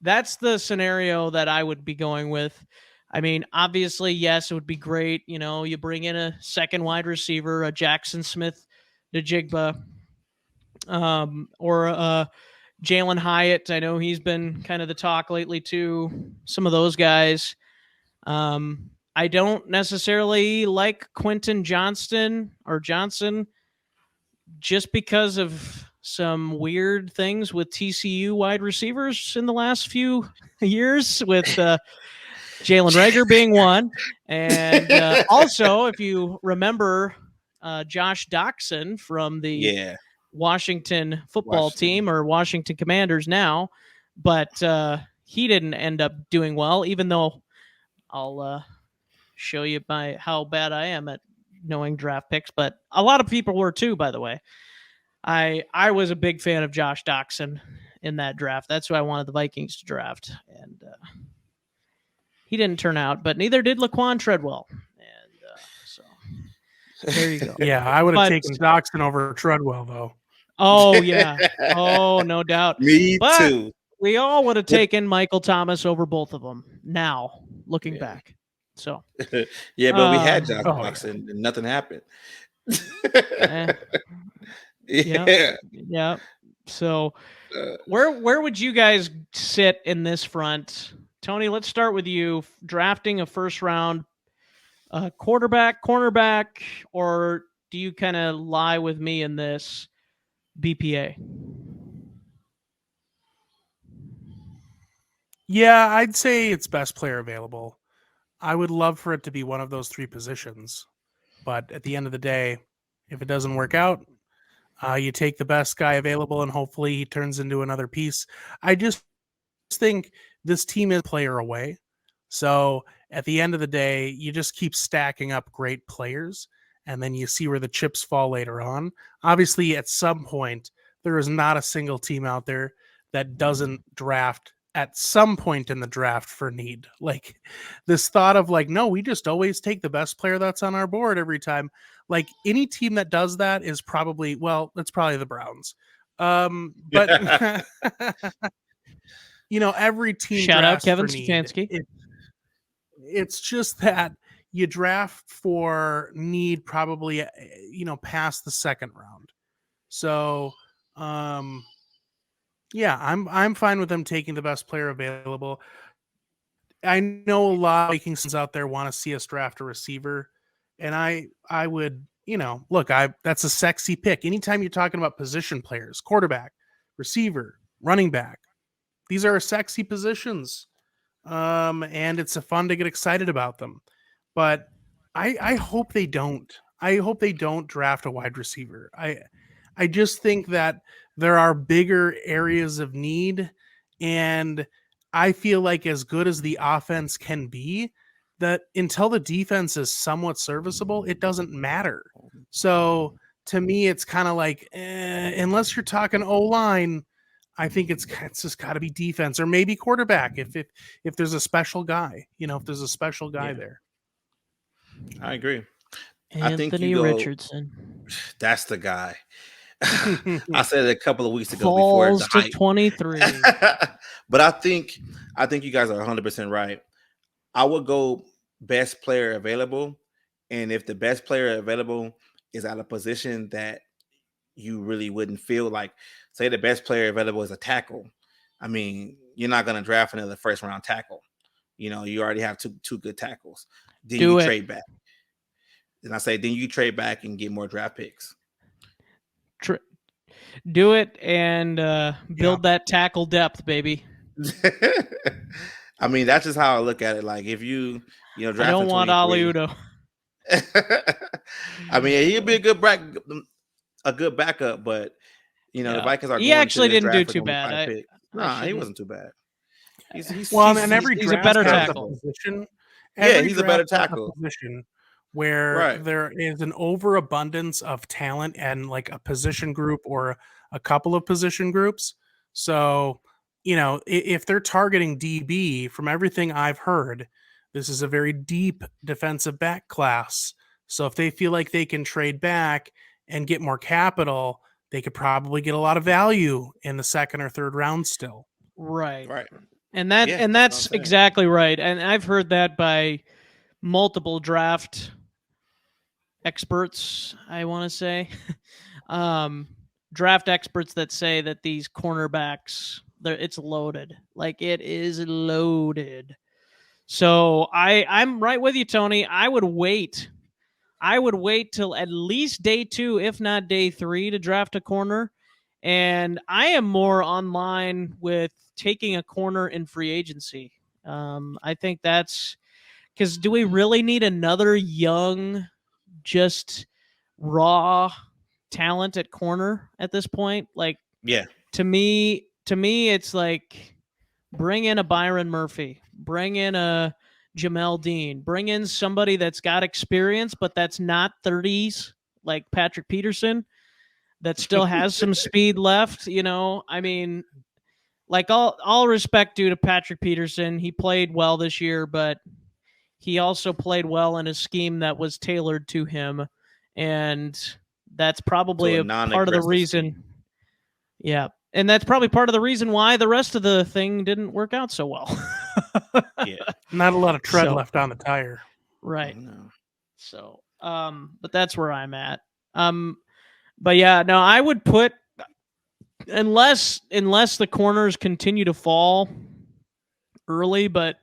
that's the scenario that I would be going with. I mean, obviously, yes, it would be great. You bring in a second wide receiver, a Jackson Smith-Njigba, or Jalen Hyatt. I know he's been kind of the talk lately too. Some of those guys. I don't necessarily like Quentin Johnson just because of some weird things with TCU wide receivers in the last few years, with Jalen Reagor being one. And also, if you remember, Josh Doxson from the Washington football team, or Washington Commanders now, but he didn't end up doing well, even though I'll show you how bad I am at knowing draft picks, but a lot of people were too, by the way. I was a big fan of Josh Doxson in that draft. That's who I wanted the Vikings to draft, and he didn't turn out, but neither did Laquan Treadwell. And so there you go. Yeah, I would have taken Doxson over Treadwell, though. Oh, yeah. Oh, no doubt. Me too. We all would have taken Michael Thomas over both of them now, looking back. So, yeah, but we had Josh Doxson and nothing happened. Yeah. So, where would you guys sit in this front? Tony, let's start with you. Drafting a first round quarterback, cornerback, or do you kind of lie with me in this BPA? Yeah, I'd say it's best player available. I would love for it to be one of those 3 positions. But at the end of the day, if it doesn't work out, you take the best guy available and hopefully he turns into another piece. I just think this team is player away. So at the end of the day, you just keep stacking up great players and then you see where the chips fall later on. Obviously, at some point, there is not a single team out there that doesn't draft at some point in the draft for need. Like this thought of like, no, we just always take the best player that's on our board every time. Like any team that does that is probably, that's probably the Browns. But every team. Shout out Kevin Stefanski. it's just that you draft for need probably, past the second round. So, yeah, I'm fine with them taking the best player available. I know a lot of Vikings out there want to see us draft a receiver, and I would, look, that's a sexy pick. Anytime you're talking about position players, quarterback, receiver, running back, these are sexy positions. And it's fun to get excited about them. But I hope they don't. I hope they don't draft a wide receiver. I just think that there are bigger areas of need, and I feel like as good as the offense can be, that until the defense is somewhat serviceable, it doesn't matter. So to me, it's kind of like, unless you're talking O-line, I think it's just got to be defense or maybe quarterback if there's a special guy, if there's a special guy there. I agree. Anthony Richardson. That's the guy. I said it a couple of weeks ago Falls before the to 23. But I think you guys are 100% right. I would go best player available, and if the best player available is at a position that you really wouldn't feel like, say the best player available is a tackle. I mean, you're not going to draft another first round tackle. You already have two good tackles. Then you trade back. And I say, then you trade back and get more draft picks. Do it and build that tackle depth, baby. I mean, that's just how I look at it. Like if you draft, I don't want Ali Udo. I mean, he'd be a good backup, but the Vikings are. He actually didn't do too bad. He wasn't too bad. He's a better tackle. Position. He's a better tackle. Position where there is an overabundance of talent and like a position group or a couple of position groups. So, if they're targeting DB, from everything I've heard, this is a very deep defensive back class. So if they feel like they can trade back and get more capital, they could probably get a lot of value in the second or third round still. Right. And that's exactly right. And I've heard that by multiple draft experts, I want to say. Draft experts that say that these cornerbacks, it's loaded. Like, it is loaded. So I'm right with you, Tony. I would wait till at least day 2, if not day 3, to draft a corner. And I am more online with taking a corner in free agency. I think that's because do we really need another young, just raw talent at corner at this point? Like, to me, it's like bring in a Byron Murphy, bring in a Jamel Dean, bring in somebody that's got experience, but that's not 30s like Patrick Peterson, that still has some speed left. I mean, like all respect due to Patrick Peterson. He played well this year, but he also played well in a scheme that was tailored to him. And that's probably a part of the reason. Scheme. Yeah. And that's probably part of the reason why the rest of the thing didn't work out so well. Not a lot of tread left on the tire. Right. No. So, but that's where I'm at. But yeah, no, I would put, unless the corners continue to fall early, but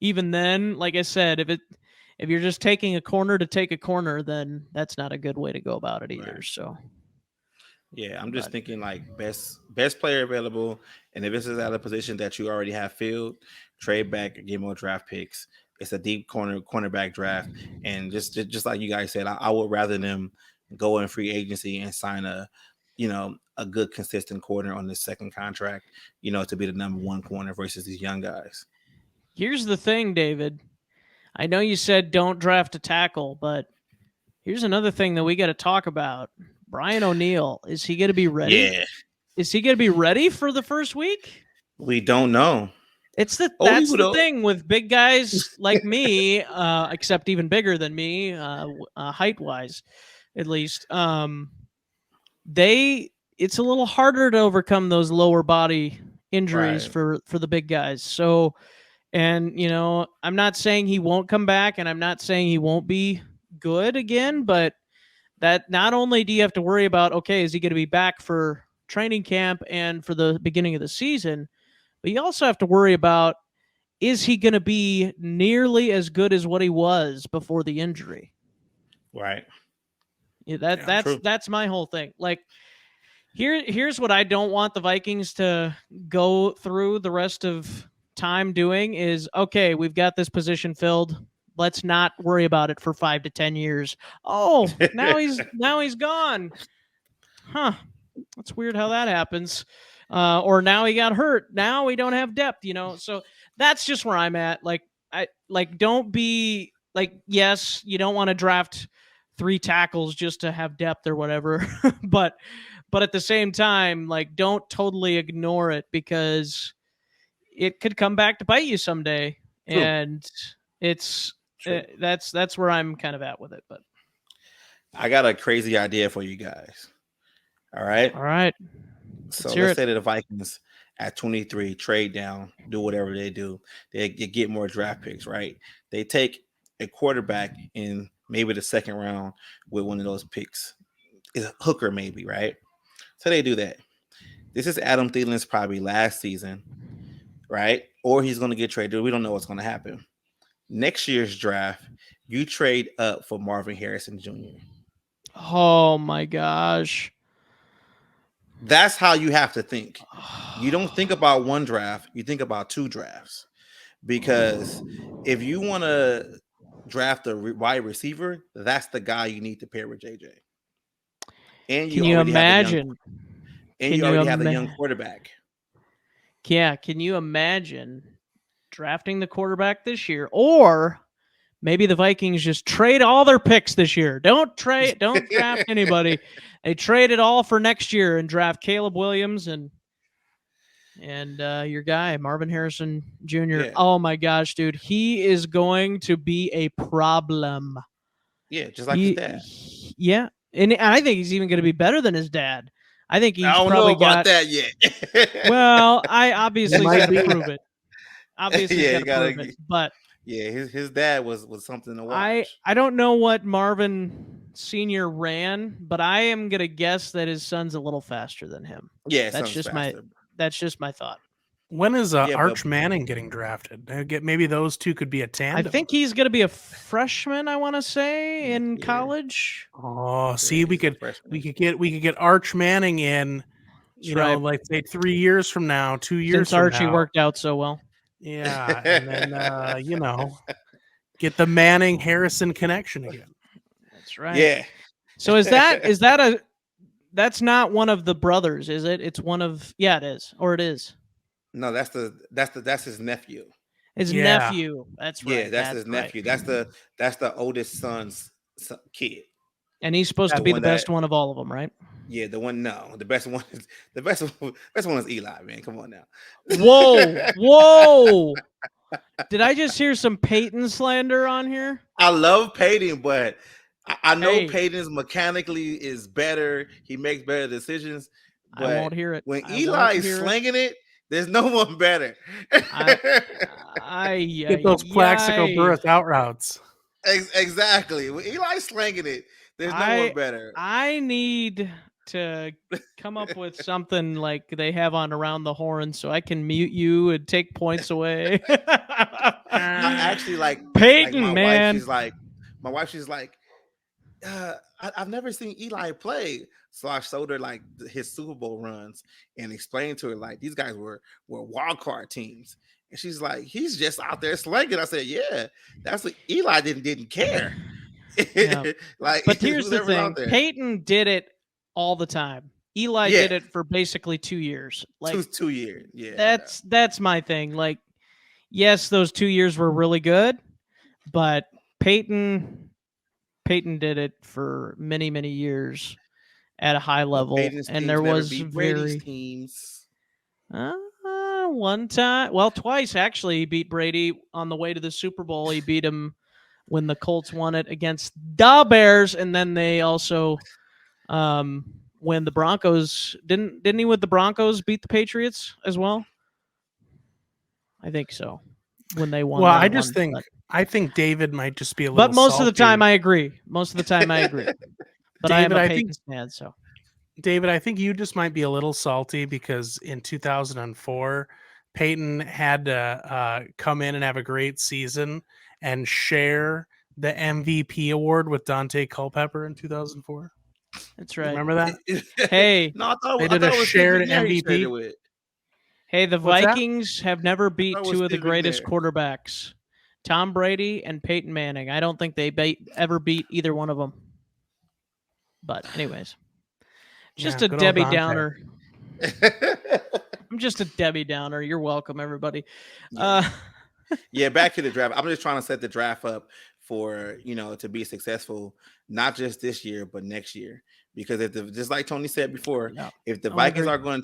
even then, like I said, if you're just taking a corner to take a corner, then that's not a good way to go about it either. Right. So. Yeah, I'm just thinking like best player available, and if this is at a position that you already have filled, trade back and get more draft picks. It's a deep cornerback draft, and just like you guys said, I would rather them go in free agency and sign a good consistent corner on this second contract, to be the number 1 corner versus these young guys. Here's the thing, David. I know you said don't draft a tackle, but here's another thing that we got to talk about. Brian O'Neill, is he going to be ready? Yeah. Is he going to be ready for the first week? We don't know. That's the thing with big guys like me, except even bigger than me, height-wise, at least. It's a little harder to overcome those lower body injuries for the big guys. So, And, I'm not saying he won't come back, and I'm not saying he won't be good again, but that not only do you have to worry about, okay, is he going to be back for training camp and for the beginning of the season, but you also have to worry about, is he going to be nearly as good as what he was before the injury? Right. Yeah, that's my whole thing. Like, here's what I don't want the Vikings to go through the rest of time doing is, okay, we've got this position filled. Let's not worry about it for 5 to 10 years. Oh, now he's gone. Huh. That's weird how that happens. Or now he got hurt. Now we don't have depth, So that's just where I'm at. Don't be like, yes, you don't want to draft 3 tackles just to have depth or whatever, but at the same time, like, don't totally ignore it because it could come back to bite you someday. True. And it's that's where I'm kind of at with it. But I got a crazy idea for you guys. All right. So let's say that the Vikings at 23 trade down, do whatever they do. They get more draft picks, right? They take a quarterback in maybe the second round with one of those picks. It's a hooker, maybe, right? So they do that. This is Adam Thielen's probably last season, right? Or he's going to get traded. We don't know what's going to happen. Next year's draft, you trade up for Marvin Harrison Jr. Oh, my gosh. That's how you have to think. You don't think about one draft. You think about 2 drafts. Because if you want to draft a wide receiver, that's the guy you need to pair with JJ. And you already imagine? Have a young quarterback. Yeah, can you imagine drafting the quarterback this year? Or maybe the Vikings just trade all their picks this year. Don't draft anybody. They trade it all for next year and draft Caleb Williams and your guy, Marvin Harrison Jr. Yeah. Oh, my gosh, dude. He is going to be a problem. Yeah, just like his dad. Yeah, and I think he's even going to be better than his dad. I think he's I don't probably know about that yet. Well, I obviously got to prove it. Obviously, got to prove it. But yeah, his dad was something to watch. I don't know what Marvin Sr. ran, but I am going to guess that his son's a little faster than him. Yeah, that's just my thought. When is Arch Manning getting drafted? Maybe those two could be a tandem. I think he's going to be a freshman, I want to say, in college. Oh, see, we could get Arch Manning in, like say 3 years from now, 2 years since Archie worked out so well. Yeah, and then get the Manning Harrison connection again. That's right. Yeah. So is that that's not one of the brothers, is it? It's one of it is, or it is. No, that's his nephew. His nephew. That's right. Yeah, that's his nephew. That's the oldest son's kid. And he's supposed to be the best one of all of them, right? Yeah, the best one is Eli, man. Come on now. Whoa. Did I just hear some Peyton slander on here? I love Peyton, but I know Peyton's mechanically is better. He makes better decisions. But I won't hear it. When Eli's slinging it, there's no one better. Get those Plaxico Burress out routes. Exactly. When Eli's slinging it, there's no one better. I need to come up with something like they have on Around the Horn so I can mute you and take points away. I actually like Peyton, my man. Wife, she's like, I've never seen Eli play. So I showed her like his Super Bowl runs and explained to her like these guys were wild card teams. And she's like, he's just out there slinging. I said, yeah, that's what Eli didn't care. Yeah. But here's the thing: Peyton did it all the time. Eli did it for basically 2 years. Like 2 years. Yeah, that's my thing. Like, yes, those 2 years were really good, but Peyton did it for many, many years at a high level, and there was very teams. One time, well, twice actually. He beat Brady on the way to the Super Bowl. He beat him when the Colts won it against the Bears, and then they also, when the Broncos didn't he with the Broncos beat the Patriots as well? I think so. when they won. Well, that I think David might just be a little. But most salty. of the time, I agree. But David, I am a Peyton's fan, so. David, I think you just might be a little salty because in 2004, Peyton had to come in and have a great season and share the MVP award with Dante Culpepper in 2004. That's right. Remember that? Hey, no, they did a shared MVP. Hey, the Vikings have never beat two of the greatest quarterbacks, Tom Brady and Peyton Manning. I don't think they ever beat either one of them. But anyways, just a Debbie Downer. I'm just a Debbie Downer. You're welcome, everybody. Yeah, back to the draft. I'm just trying to set the draft up for, to be successful, not just this year, but next year. Because just like Tony said before, if the Vikings are going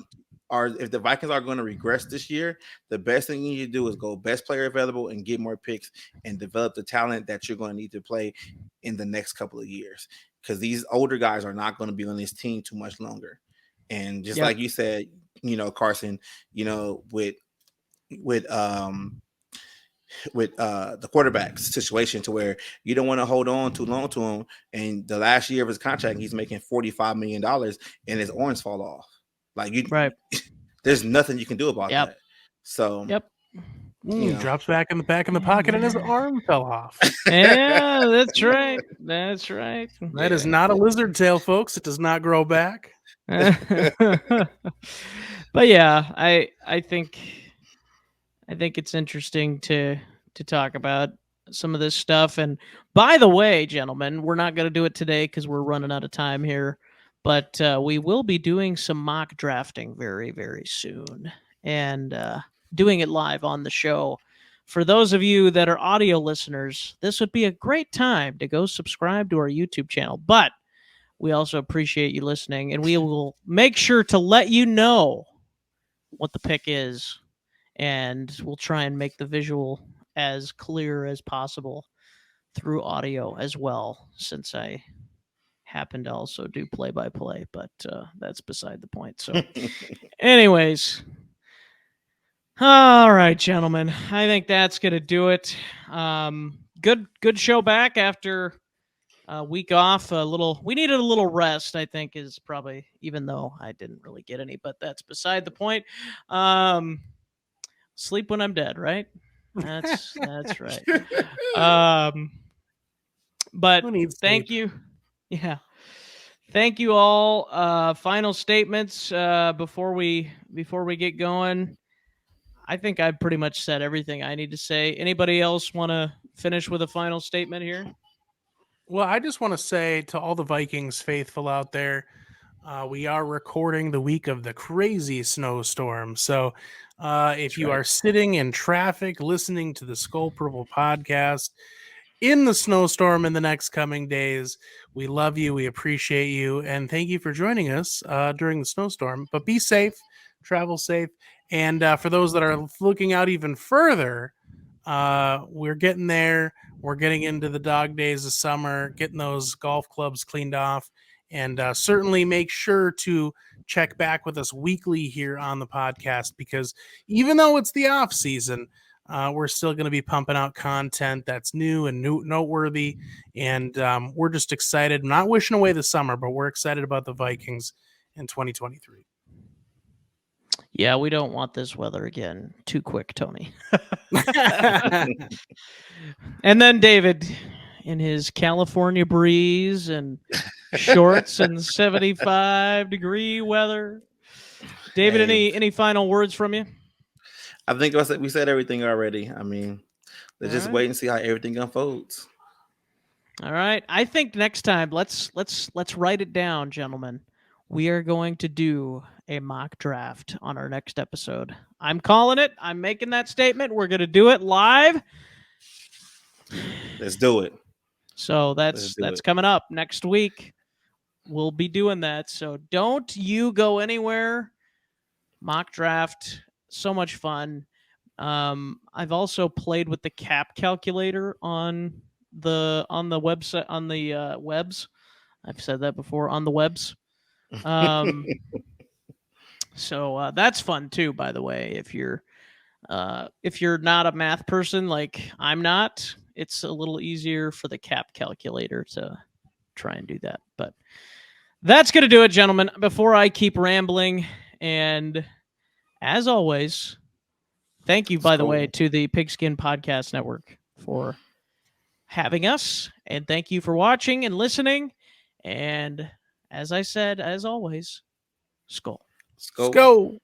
to regress this year, the best thing you need to do is go best player available and get more picks and develop the talent that you're going to need to play in the next couple of years. Because these older guys are not going to be on this team too much longer. And just like you said, Carson, with the quarterback situation, to where you don't want to hold on too long to him, and the last year of his contract he's making $45 million and his arms fall off. Like there's nothing you can do about that. So drops back in the pocket and his arm fell off. Yeah, that's right. That is not a lizard tail, folks. It does not grow back. But yeah, I think it's interesting to talk about some of this stuff. And by the way, gentlemen, we're not going to do it today because we're running out of time here, but we will be doing some mock drafting very, very soon, and doing it live on the show. For those of you that are audio listeners, this would be a great time to go subscribe to our YouTube channel. But we also appreciate you listening, and we will make sure to let you know what the pick is, and we'll try and make the visual as clear as possible through audio as well, since I happen to also do play-by-play, but that's beside the point. So anyways, all right, gentlemen, I think that's going to do it. Good show back after a week off. We needed a little rest, I think, is probably, even though I didn't really get any, but that's beside the point. Sleep when I'm dead, right? That's right. But thank you. Yeah. Thank you all. Final statements before we get going. I think I've pretty much said everything I need to say. Anybody else want to finish with a final statement here? Well, I just want to say to all the Vikings faithful out there, we are recording the week of the crazy snowstorm. So if you are sitting in traffic listening to the Skol Purple podcast in the snowstorm in the next coming days, we love you. We appreciate you. And thank you for joining us during the snowstorm. But be safe, travel safe. And for those that are looking out even further, we're getting there. We're getting into the dog days of summer, getting those golf clubs cleaned off. And certainly make sure to check back with us weekly here on the podcast, because even though it's the off season, we're still going to be pumping out content that's new and noteworthy. And we're just excited. I'm not wishing away the summer, but we're excited about the Vikings in 2023. Yeah, we don't want this weather again too quick, Tony. And then David, in his California breeze and shorts and 75-degree weather. David, any final words from you? I think we said everything already. I mean, let's just wait and see how everything unfolds. All right. I think next time, let's write it down, gentlemen. We are going to do a mock draft on our next episode. I'm calling it. I'm making that statement. We're going to do it live. Let's do it. So that's coming up next week. We'll be doing that. So don't you go anywhere. Mock draft, so much fun. I've also played with the cap calculator on the website, on the webs. I've said that before, on the webs. So that's fun too, by the way. If you're If you're not a math person like I'm not, it's a little easier for the cap calculator to try and do that. But that's going to do it, gentlemen. Before I keep rambling, and as always, thank you, by the way, to the Pigskin Podcast Network for having us. And thank you for watching and listening. And as I said, as always, Skol. Skol.